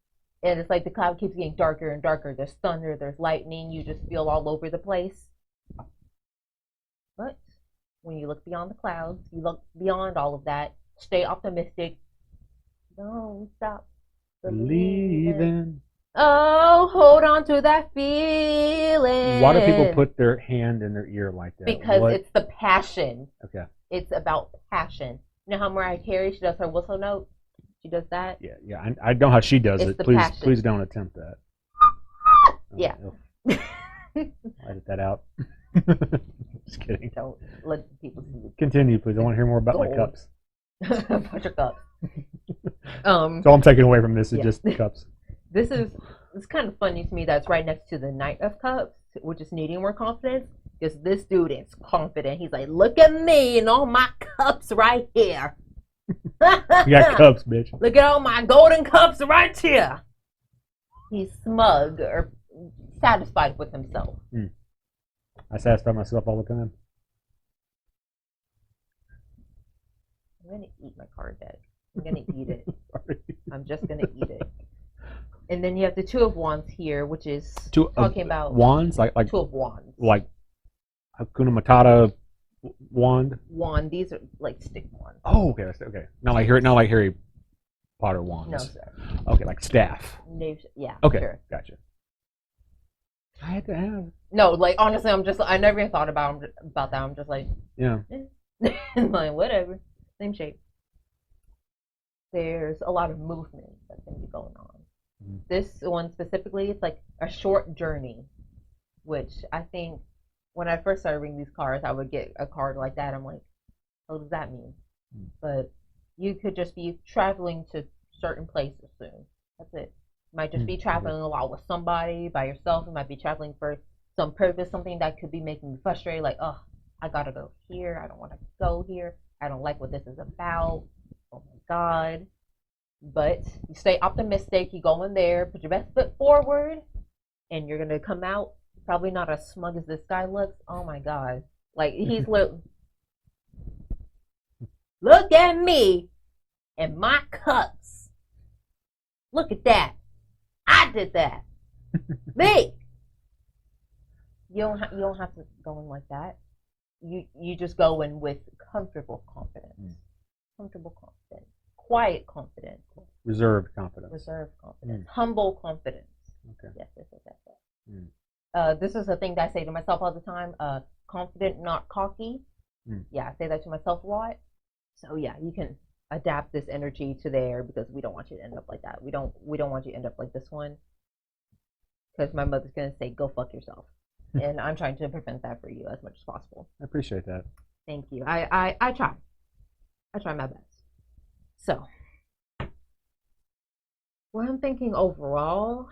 And it's like the cloud keeps getting darker and darker. There's thunder, there's lightning. You just feel all over the place. But when you look beyond the clouds, you look beyond all of that. Stay optimistic. Don't stop believing. Oh, hold on to that feeling. Why do people put their hand in their ear like that? Because it's the passion. Okay. It's about passion. You know how Mariah Carey, she does her whistle note? She does that? Yeah. I know how she does it. Please don't attempt that. Yeah. Edit that out. Just kidding. Don't let people see it. Continue, please. I want to hear more about my cups. A bunch of cups. So all I'm taking away from this is just the cups. It's kind of funny to me that it's right next to the Knight of Cups, which is needing more confidence. Because this dude is confident. He's like, look at me and all my cups right here. You got cups, bitch. Look at all my golden cups right here. He's smug or satisfied with himself. I satisfy myself all the time. I'm going to eat my card deck. I'm going to eat it. I'm just going to eat it. And then you have the Two of Wands here, which is talking about wands, like Two of Wands, like Hakuna Matata wand. These are like stick wands. Oh, okay, Not like Harry Potter wands. No, sir. Okay, like staff. Yeah. Okay, sure. gotcha. I had to have. No, like honestly, I never even thought about that. I'm just like, yeah, like whatever, same shape. There's a lot of movement that's going to be going on. Mm-hmm. This one specifically, it's like a short journey, which I think when I first started reading these cards, I would get a card like that. I'm like, what does that mean? Mm-hmm. But you could just be traveling to certain places soon. That's it. You might just be traveling a lot with somebody, by yourself. You might be traveling for some purpose, something that could be making you frustrated. Like, oh, I gotta go here. I don't want to go here. I don't like what this is about. Oh my God. But you stay optimistic. You go in there, put your best foot forward, and you're gonna come out probably not as smug as this guy looks. Oh my God. Like he's look at me and my cups. Look at that. I did that. Me. You don't have to go in like that. You just go in with comfortable confidence. Comfortable confidence. Quiet confidence. Reserved confidence. Reserved confidence. Humble confidence. Okay. Yes. This is a thing that I say to myself all the time. Confident, not cocky. Yeah, I say that to myself a lot. So yeah, you can adapt this energy to there because we don't want you to end up like that. We don't want you to end up like this one. Because my mother's gonna say, "Go fuck yourself," and I'm trying to prevent that for you as much as possible. I appreciate that. Thank you. I try. I try my best. So, what I'm thinking overall,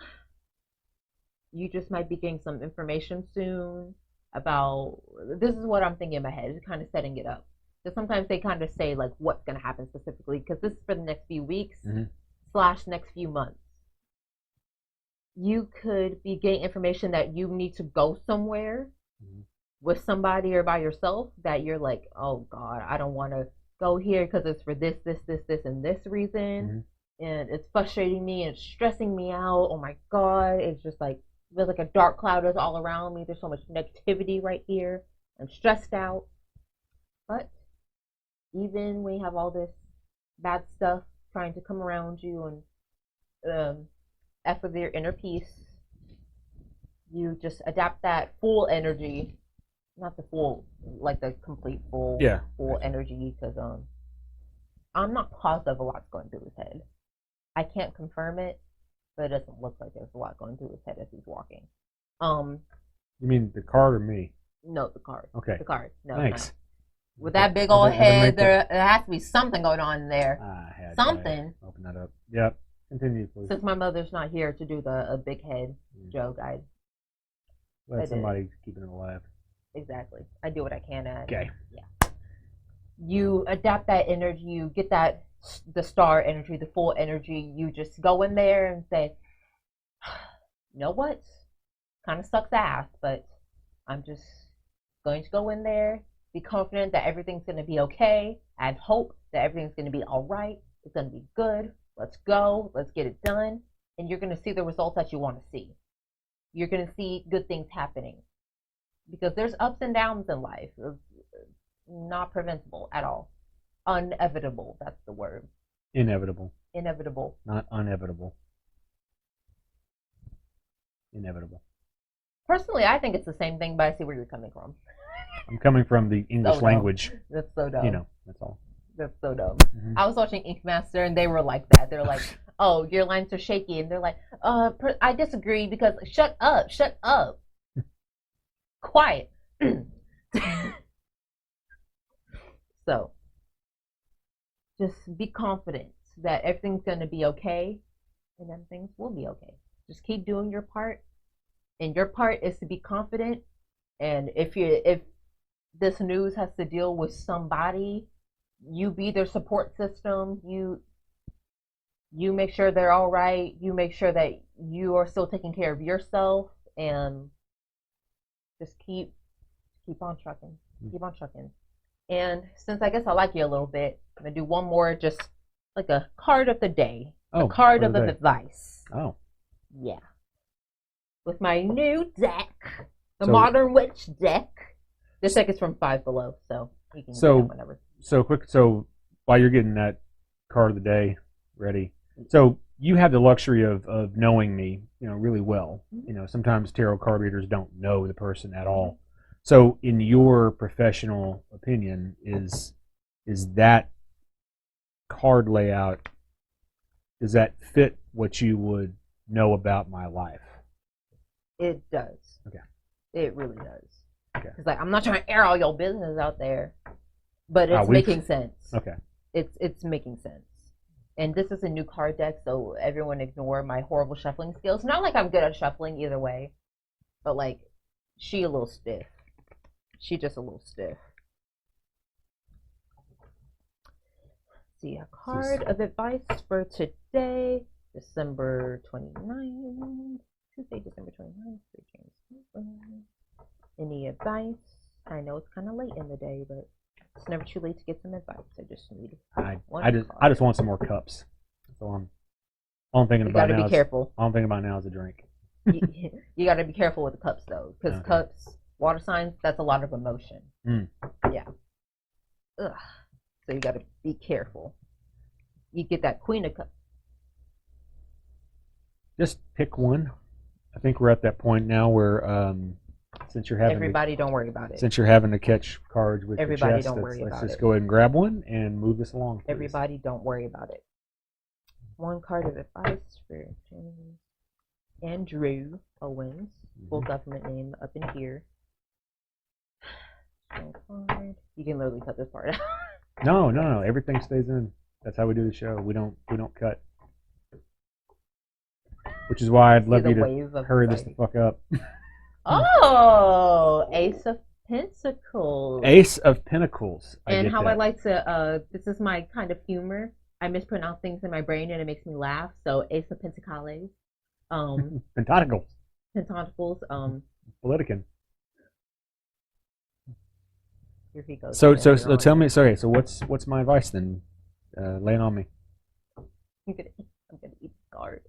you just might be getting some information soon about. This is what I'm thinking in my head. It's kind of setting it up. So sometimes they kind of say like what's going to happen specifically because this is for the next few weeks / next few months. You could be getting information that you need to go somewhere with somebody or by yourself that you're like, oh God, I don't want to go here because it's for this, and this reason. And it's frustrating me and it's stressing me out. Oh my God. It's just like, feels like a dark cloud is all around me. There's so much negativity right here. I'm stressed out. But even when you have all this bad stuff trying to come around you and F with your inner peace, you just adapt that full energy, not the full, like the complete full, full energy, because I'm not positive a lot's going through his head. I can't confirm it, but it doesn't look like there's a lot going through his head as he's walking. You mean the card or me? No, the card. Okay. The card. No, thanks. With that big old head, there has to be something going on in there. Something. Open that up. Yep. Continue, please. Since my mother's not here to do the big head joke, let somebody keep it alive. Exactly. I do what I can at. Okay. Yeah. You adapt that energy. You get that the star energy, the full energy. You just go in there and say, you know what? Kind of sucks ass, but I'm just going to go in there, be confident that everything's going to be okay, and hope that everything's going to be all right. It's going to be good. Let's go. Let's get it done. And you're going to see the results that you want to see. You're going to see good things happening. Because there's ups and downs in life. It's not preventable at all. Inevitable, that's the word. Inevitable. Inevitable. Not unevitable. Inevitable. Personally, I think it's the same thing, but I see where you're coming from. I'm coming from the English language. That's so dumb. You know, that's all. That's so dumb. I was watching Ink Master, and they were like that. They're like, oh, your lines are shaky. And they're like, I disagree because shut up. Quiet. So, just be confident that everything's going to be okay, and then things will be okay. Just keep doing your part, and your part is to be confident. And if this news has to deal with somebody, you be their support system. You make sure they're all right. You make sure that you are still taking care of yourself, and just keep on trucking. Keep on trucking. And since I guess I like you a little bit, I'm gonna do one more, just like a card of the day, a card of advice. Oh, yeah. With my new deck, the Modern Witch deck. This deck is from Five Below, so you can get it whenever. So while you're getting that card of the day ready, so you have the luxury of knowing me, really well. Sometimes tarot card readers don't know the person at all. So, in your professional opinion, is that card layout, does that fit what you would know about my life? It does. Okay. It really does. Okay. Because I'm not trying to air all your business out there, but it's making sense. Okay. It's making sense. And this is a new card deck, so everyone ignore my horrible shuffling skills. Not like I'm good at shuffling either way, but like she a little stiff. She just a little stiff. See, a card of advice for today, December 29th. Tuesday, December 29th. Any advice? I know it's kind of late in the day, but it's never too late to get some advice. I just need I just want some more cups. That's all I'm thinking about now. You gotta be careful. All I'm thinking about now is a drink. You gotta be careful with the cups, though, because cups, water signs, that's a lot of emotion. Yeah. Ugh. So you gotta be careful. You get that Queen of Cups. Just pick one. I think we're at that point now where since you're having don't worry about it. Since you're having to catch cards with your chest, don't worry about it. Let's just go ahead and grab one and move this along. Please. Everybody don't worry about it. One card of advice for James Andrew Owens, full government name up in here. You can literally cut this part out. No. Everything stays in. That's how we do the show. We don't cut. Which is why I'd love you to hurry this the fuck up. Oh, Ace of Pentacles. Ace of Pentacles. I like to, this is my kind of humor. I mispronounce things in my brain and it makes me laugh. So Ace of Pentacles. Pentacles. Pentacles. Politican. Here he goes. So again, so tell me. So okay. So what's my advice then? Lay it on me. I'm gonna eat the card.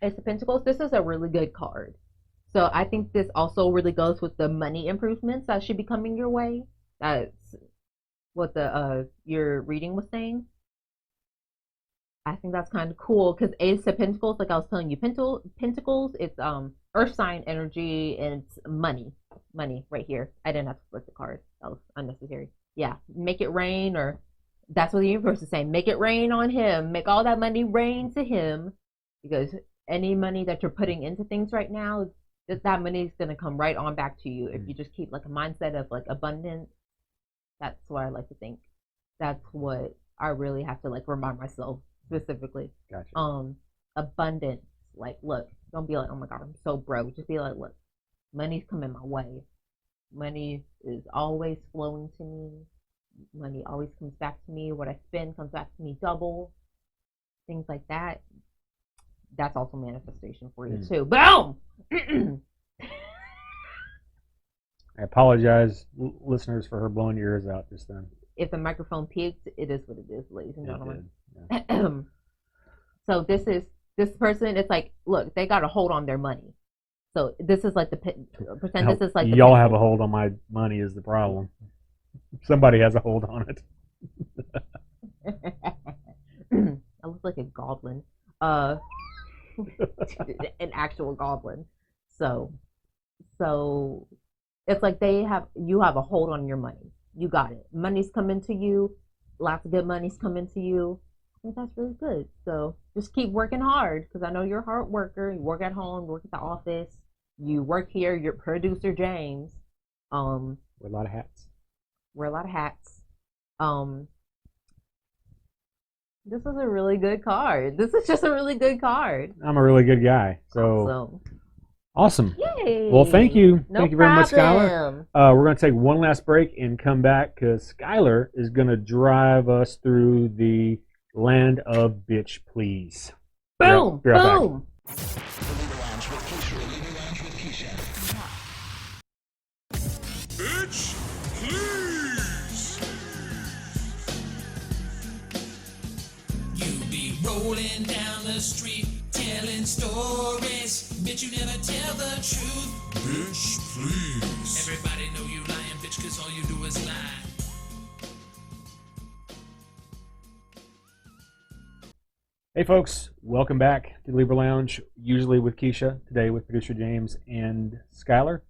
Ace of Pentacles. This is a really good card. So I think this also really goes with the money improvements that should be coming your way. That's what the your reading was saying. I think that's kind of cool because Ace of Pentacles, like I was telling you, Pentacles, it's Earth sign energy and it's money right here. I didn't have to flip the card. That was unnecessary. Yeah, make it rain, or that's what the universe is saying. Make it rain on him. Make all that money rain to him, because any money that you're putting into things right now, that money is gonna come right on back to you if you just keep like a mindset of like abundance. That's what I like to think. That's what I really have to like remind myself specifically. Gotcha. Abundance. Like, look, don't be like, oh my god, I'm so broke. Just be like, look, money's coming my way. Money is always flowing to me. Money always comes back to me. What I spend comes back to me double. Things like that. That's also manifestation for you too. Boom. I apologize, listeners, for her blowing your ears out just then. If the microphone peaked, it is what it is, ladies and gentlemen. Yeah. So this person. It's like, look, they got a hold on their money. So this is like pretend this is like y'all have a hold on my money is the problem. Somebody has a hold on it. I look like a goblin. An actual goblin. So it's like you have a hold on your money. You got it. Money's coming to you. Lots of good money's coming to you. I think that's really good. So just keep working hard, because I know you're a hard worker. You work at home, you work at the office, you work here. You're producer James. Wear a lot of hats. This is a really good card. This is just a really good card. I'm a really good guy. So awesome. Yay. Well, thank you. No Thank you very much, problem. Skylar. We're going to take one last break and come back because Skylar is going to drive us through the land of bitch please. Boom. Be right back. Boom. Bitch, please. You be rolling down the street, telling stories. Bitch, you never tell the truth. Bitch, please. Everybody know you lying, bitch, cause all you do is lie. Hey folks, welcome back to the Libra Lounge, usually with Keisha, today with producer James and Skylar.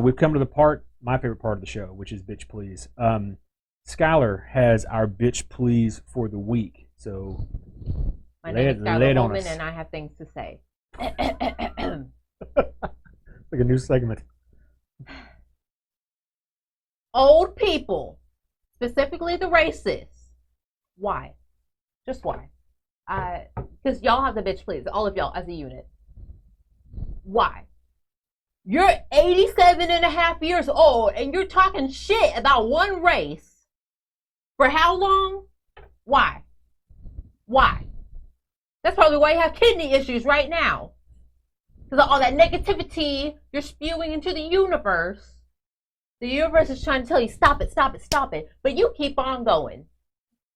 We've come to the part, my favorite part of the show, which is Bitch Please. Skylar has our Bitch Please for the week, so My name is lay Skylar it on Holman, us. and I have things to say. Like a new segment. Old people, specifically the racists. Why? Just why? Because y'all have the bitch please, all of y'all as a unit. Why? You're 87 and a half years old and you're talking shit about one race. For how long? Why? Why? That's probably why you have kidney issues right now. Because of all that negativity you're spewing into the universe. The universe is trying to tell you, stop it, stop it, stop it. But you keep on going.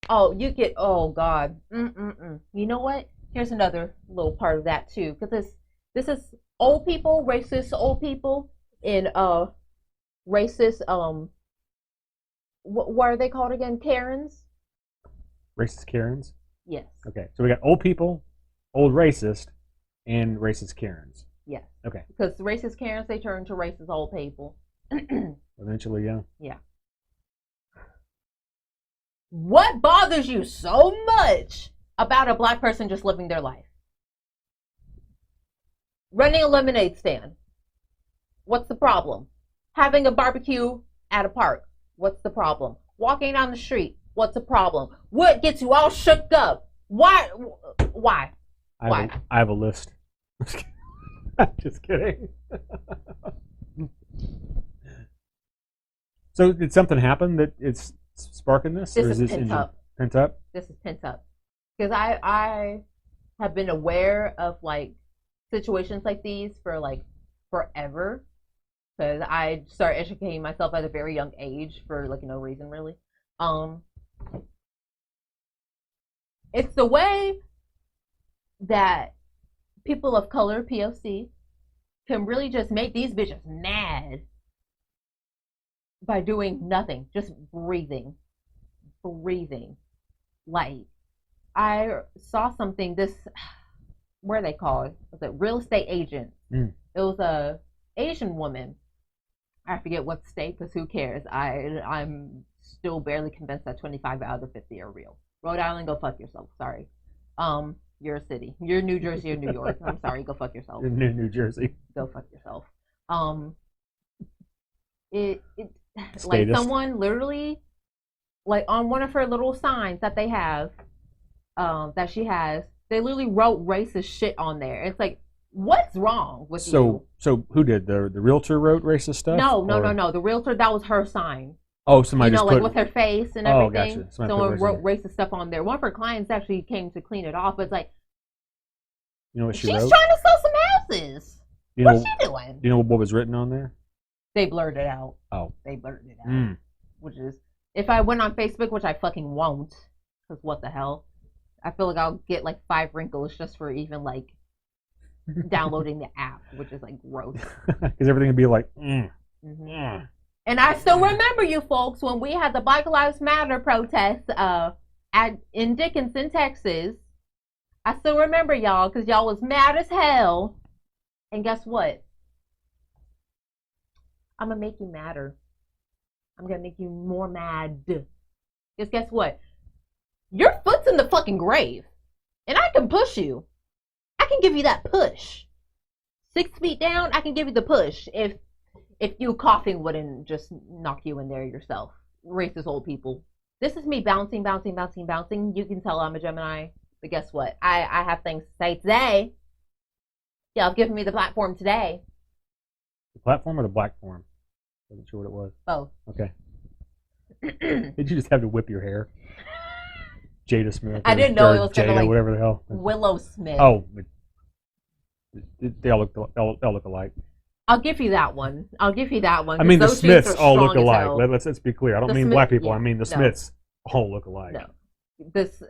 Oh, oh God. You know what? Here's another little part of that too. Because this is old people, racist old people in racist, what are they called again? Karens? Racist Karens? Yes. Okay, so we got old people, old racist, and racist Karens. Yes. Okay. Because racist Karens, they turn to racist old people. Eventually, yeah. Yeah. What bothers you so much about a black person just living their life? Running a lemonade stand. What's the problem? Having a barbecue at a park. What's the problem? Walking down the street. What's the problem? What gets you all shook up? Why? Why? I have a list. Just kidding. So did something happen that it's sparking this? This or is this pent engine up. pent up? This is pent up. Because I have been aware of like situations like these for like forever. because I started educating myself at a very young age for like no reason really. It's the way that people of color, POC, can really just make these bitches mad by doing nothing, just breathing. Like, I saw something, what are they called? Was it real estate agent? It was a Asian woman. I forget what state, because who cares? I'm still barely convinced that 25 out of the 50 are real. Rhode Island, go fuck yourself. Sorry. You're a city. You're New Jersey or New York. I'm sorry, go fuck yourself. You're New Jersey. Go fuck yourself. It like someone literally, like on one of her little signs that they have, that she has, they literally wrote racist shit on there. It's like, what's wrong with you? So who did the realtor wrote racist stuff? No. The realtor, that was her sign. Oh, somebody just like with her face and everything. Gotcha. Someone wrote racist stuff on there. One of her clients actually came to clean it off. But it's like, you know what she wrote? She's trying to sell some houses. What's she doing? Do you know what was written on there? They blurred it out. Oh. They blurred it out. Which is, if I went on Facebook, which I fucking won't, because what the hell? I feel like I'll get like 5 wrinkles just for even like downloading the app, which is like gross. Because everything would be like, And I still remember you folks when we had the Black Lives Matter protests in Dickinson, Texas. I still remember y'all because y'all was mad as hell. And guess what? I'm going to make you madder. I'm going to make you more mad. Because guess what? Your foot's in the fucking grave. And I can push you. I can give you that push. 6 feet down, I can give you the push. If you coughing wouldn't just knock you in there yourself. Racist old people. This is me bouncing. You can tell I'm a Gemini. But guess what? I have things to say today. Y'all have given me the platform today. The platform or the black form? Wasn't sure what it was. Both. Okay. Did you just have to whip your hair? Jada Smith. I didn't know it was going to like whatever the hell. Willow Smith. Oh. They all look alike. I'll give you that one. I mean, the Smiths all look alike. Let's be clear. I don't mean black people. Yeah, I mean the Smiths all look alike. No.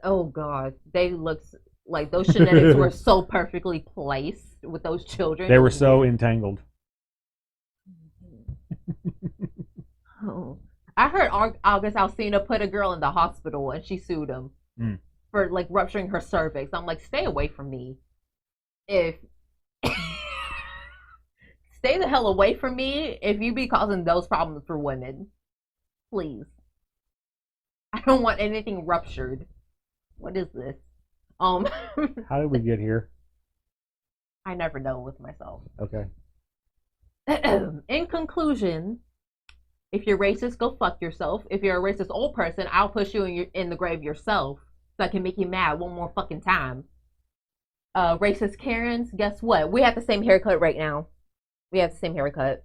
Oh God, they look like those genetics were so perfectly placed with those children. They were so entangled. Oh. I heard August Alsina put a girl in the hospital and she sued him for like rupturing her cervix. I'm like, stay away from me. Stay the hell away from me if you be causing those problems for women. Please. I don't want anything ruptured. What is this? How did we get here? I never know with myself. Okay. In conclusion, if you're racist, go fuck yourself. If you're a racist old person, I'll push you in the grave yourself so I can make you mad one more fucking time. Racist Karens, guess what? We have the same haircut right now. We have the same haircut.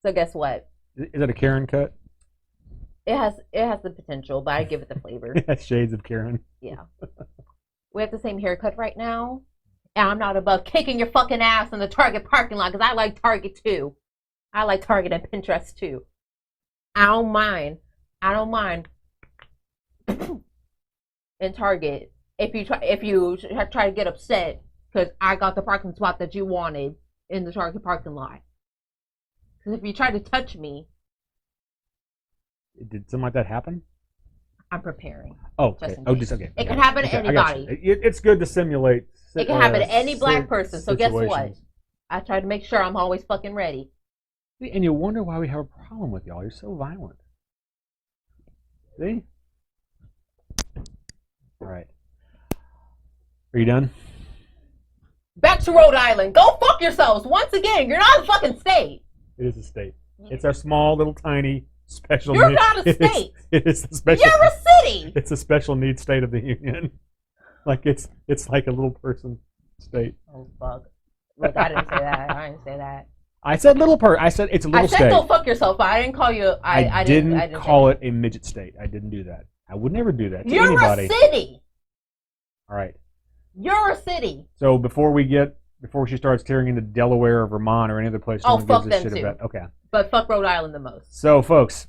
So guess what? Is it a Karen cut? It has the potential, but I give it the flavor. It has shades of Karen. Yeah. We have the same haircut right now. And I'm not above kicking your fucking ass in the Target parking lot because I like Target too. I like Target and Pinterest too. I don't mind. In Target, if you try to get upset because I got the parking spot that you wanted in the Target parking lot. Because if you try to touch me, did something like that happen? I'm preparing. Oh, okay. Just okay. It can happen to anybody. It's good to simulate. It can happen to any black person. So guess situations. what? I try to make sure I'm always fucking ready. And you wonder why we have a problem with y'all. You're so violent. See? All right. Are you done? Back to Rhode Island. Go fuck yourselves. Once again, you're not a fucking state. It is a state. It's our small, little, tiny, special. You're not a state. It is a special. You're a city. It's a special needs state of the union. Like it's like a little person state. Oh fuck! Look, I didn't say that. I said little person. I said it's a little state. I said go fuck yourself, but I didn't call you. I didn't call it a midget state. I didn't do that. I would never do that to You're anybody. You're a city. All right. You're a city. So before we get before she starts tearing into Delaware or Vermont or any other place. Oh, no one fuck gives a them shit too. about. Okay. But fuck Rhode Island the most. So, folks,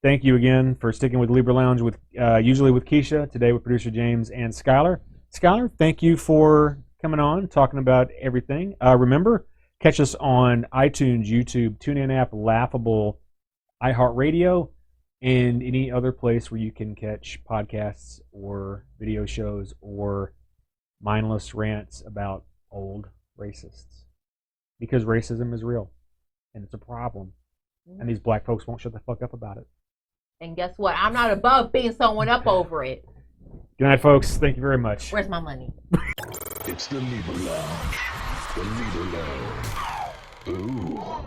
thank you again for sticking with Libra Lounge with usually with Keisha, today with producer James and Skylar. Skylar, thank you for coming on, talking about everything. Remember, catch us on iTunes, YouTube, TuneIn app, Laughable, iHeartRadio, and any other place where you can catch podcasts or video shows or mindless rants about old racists. Because racism is real, and it's a problem. And these black folks won't shut the fuck up about it. And guess what? I'm not above beating someone up over it. Good night, folks. Thank you very much. Where's my money? It's the Libra Lounge. The Libra Lounge. Ooh.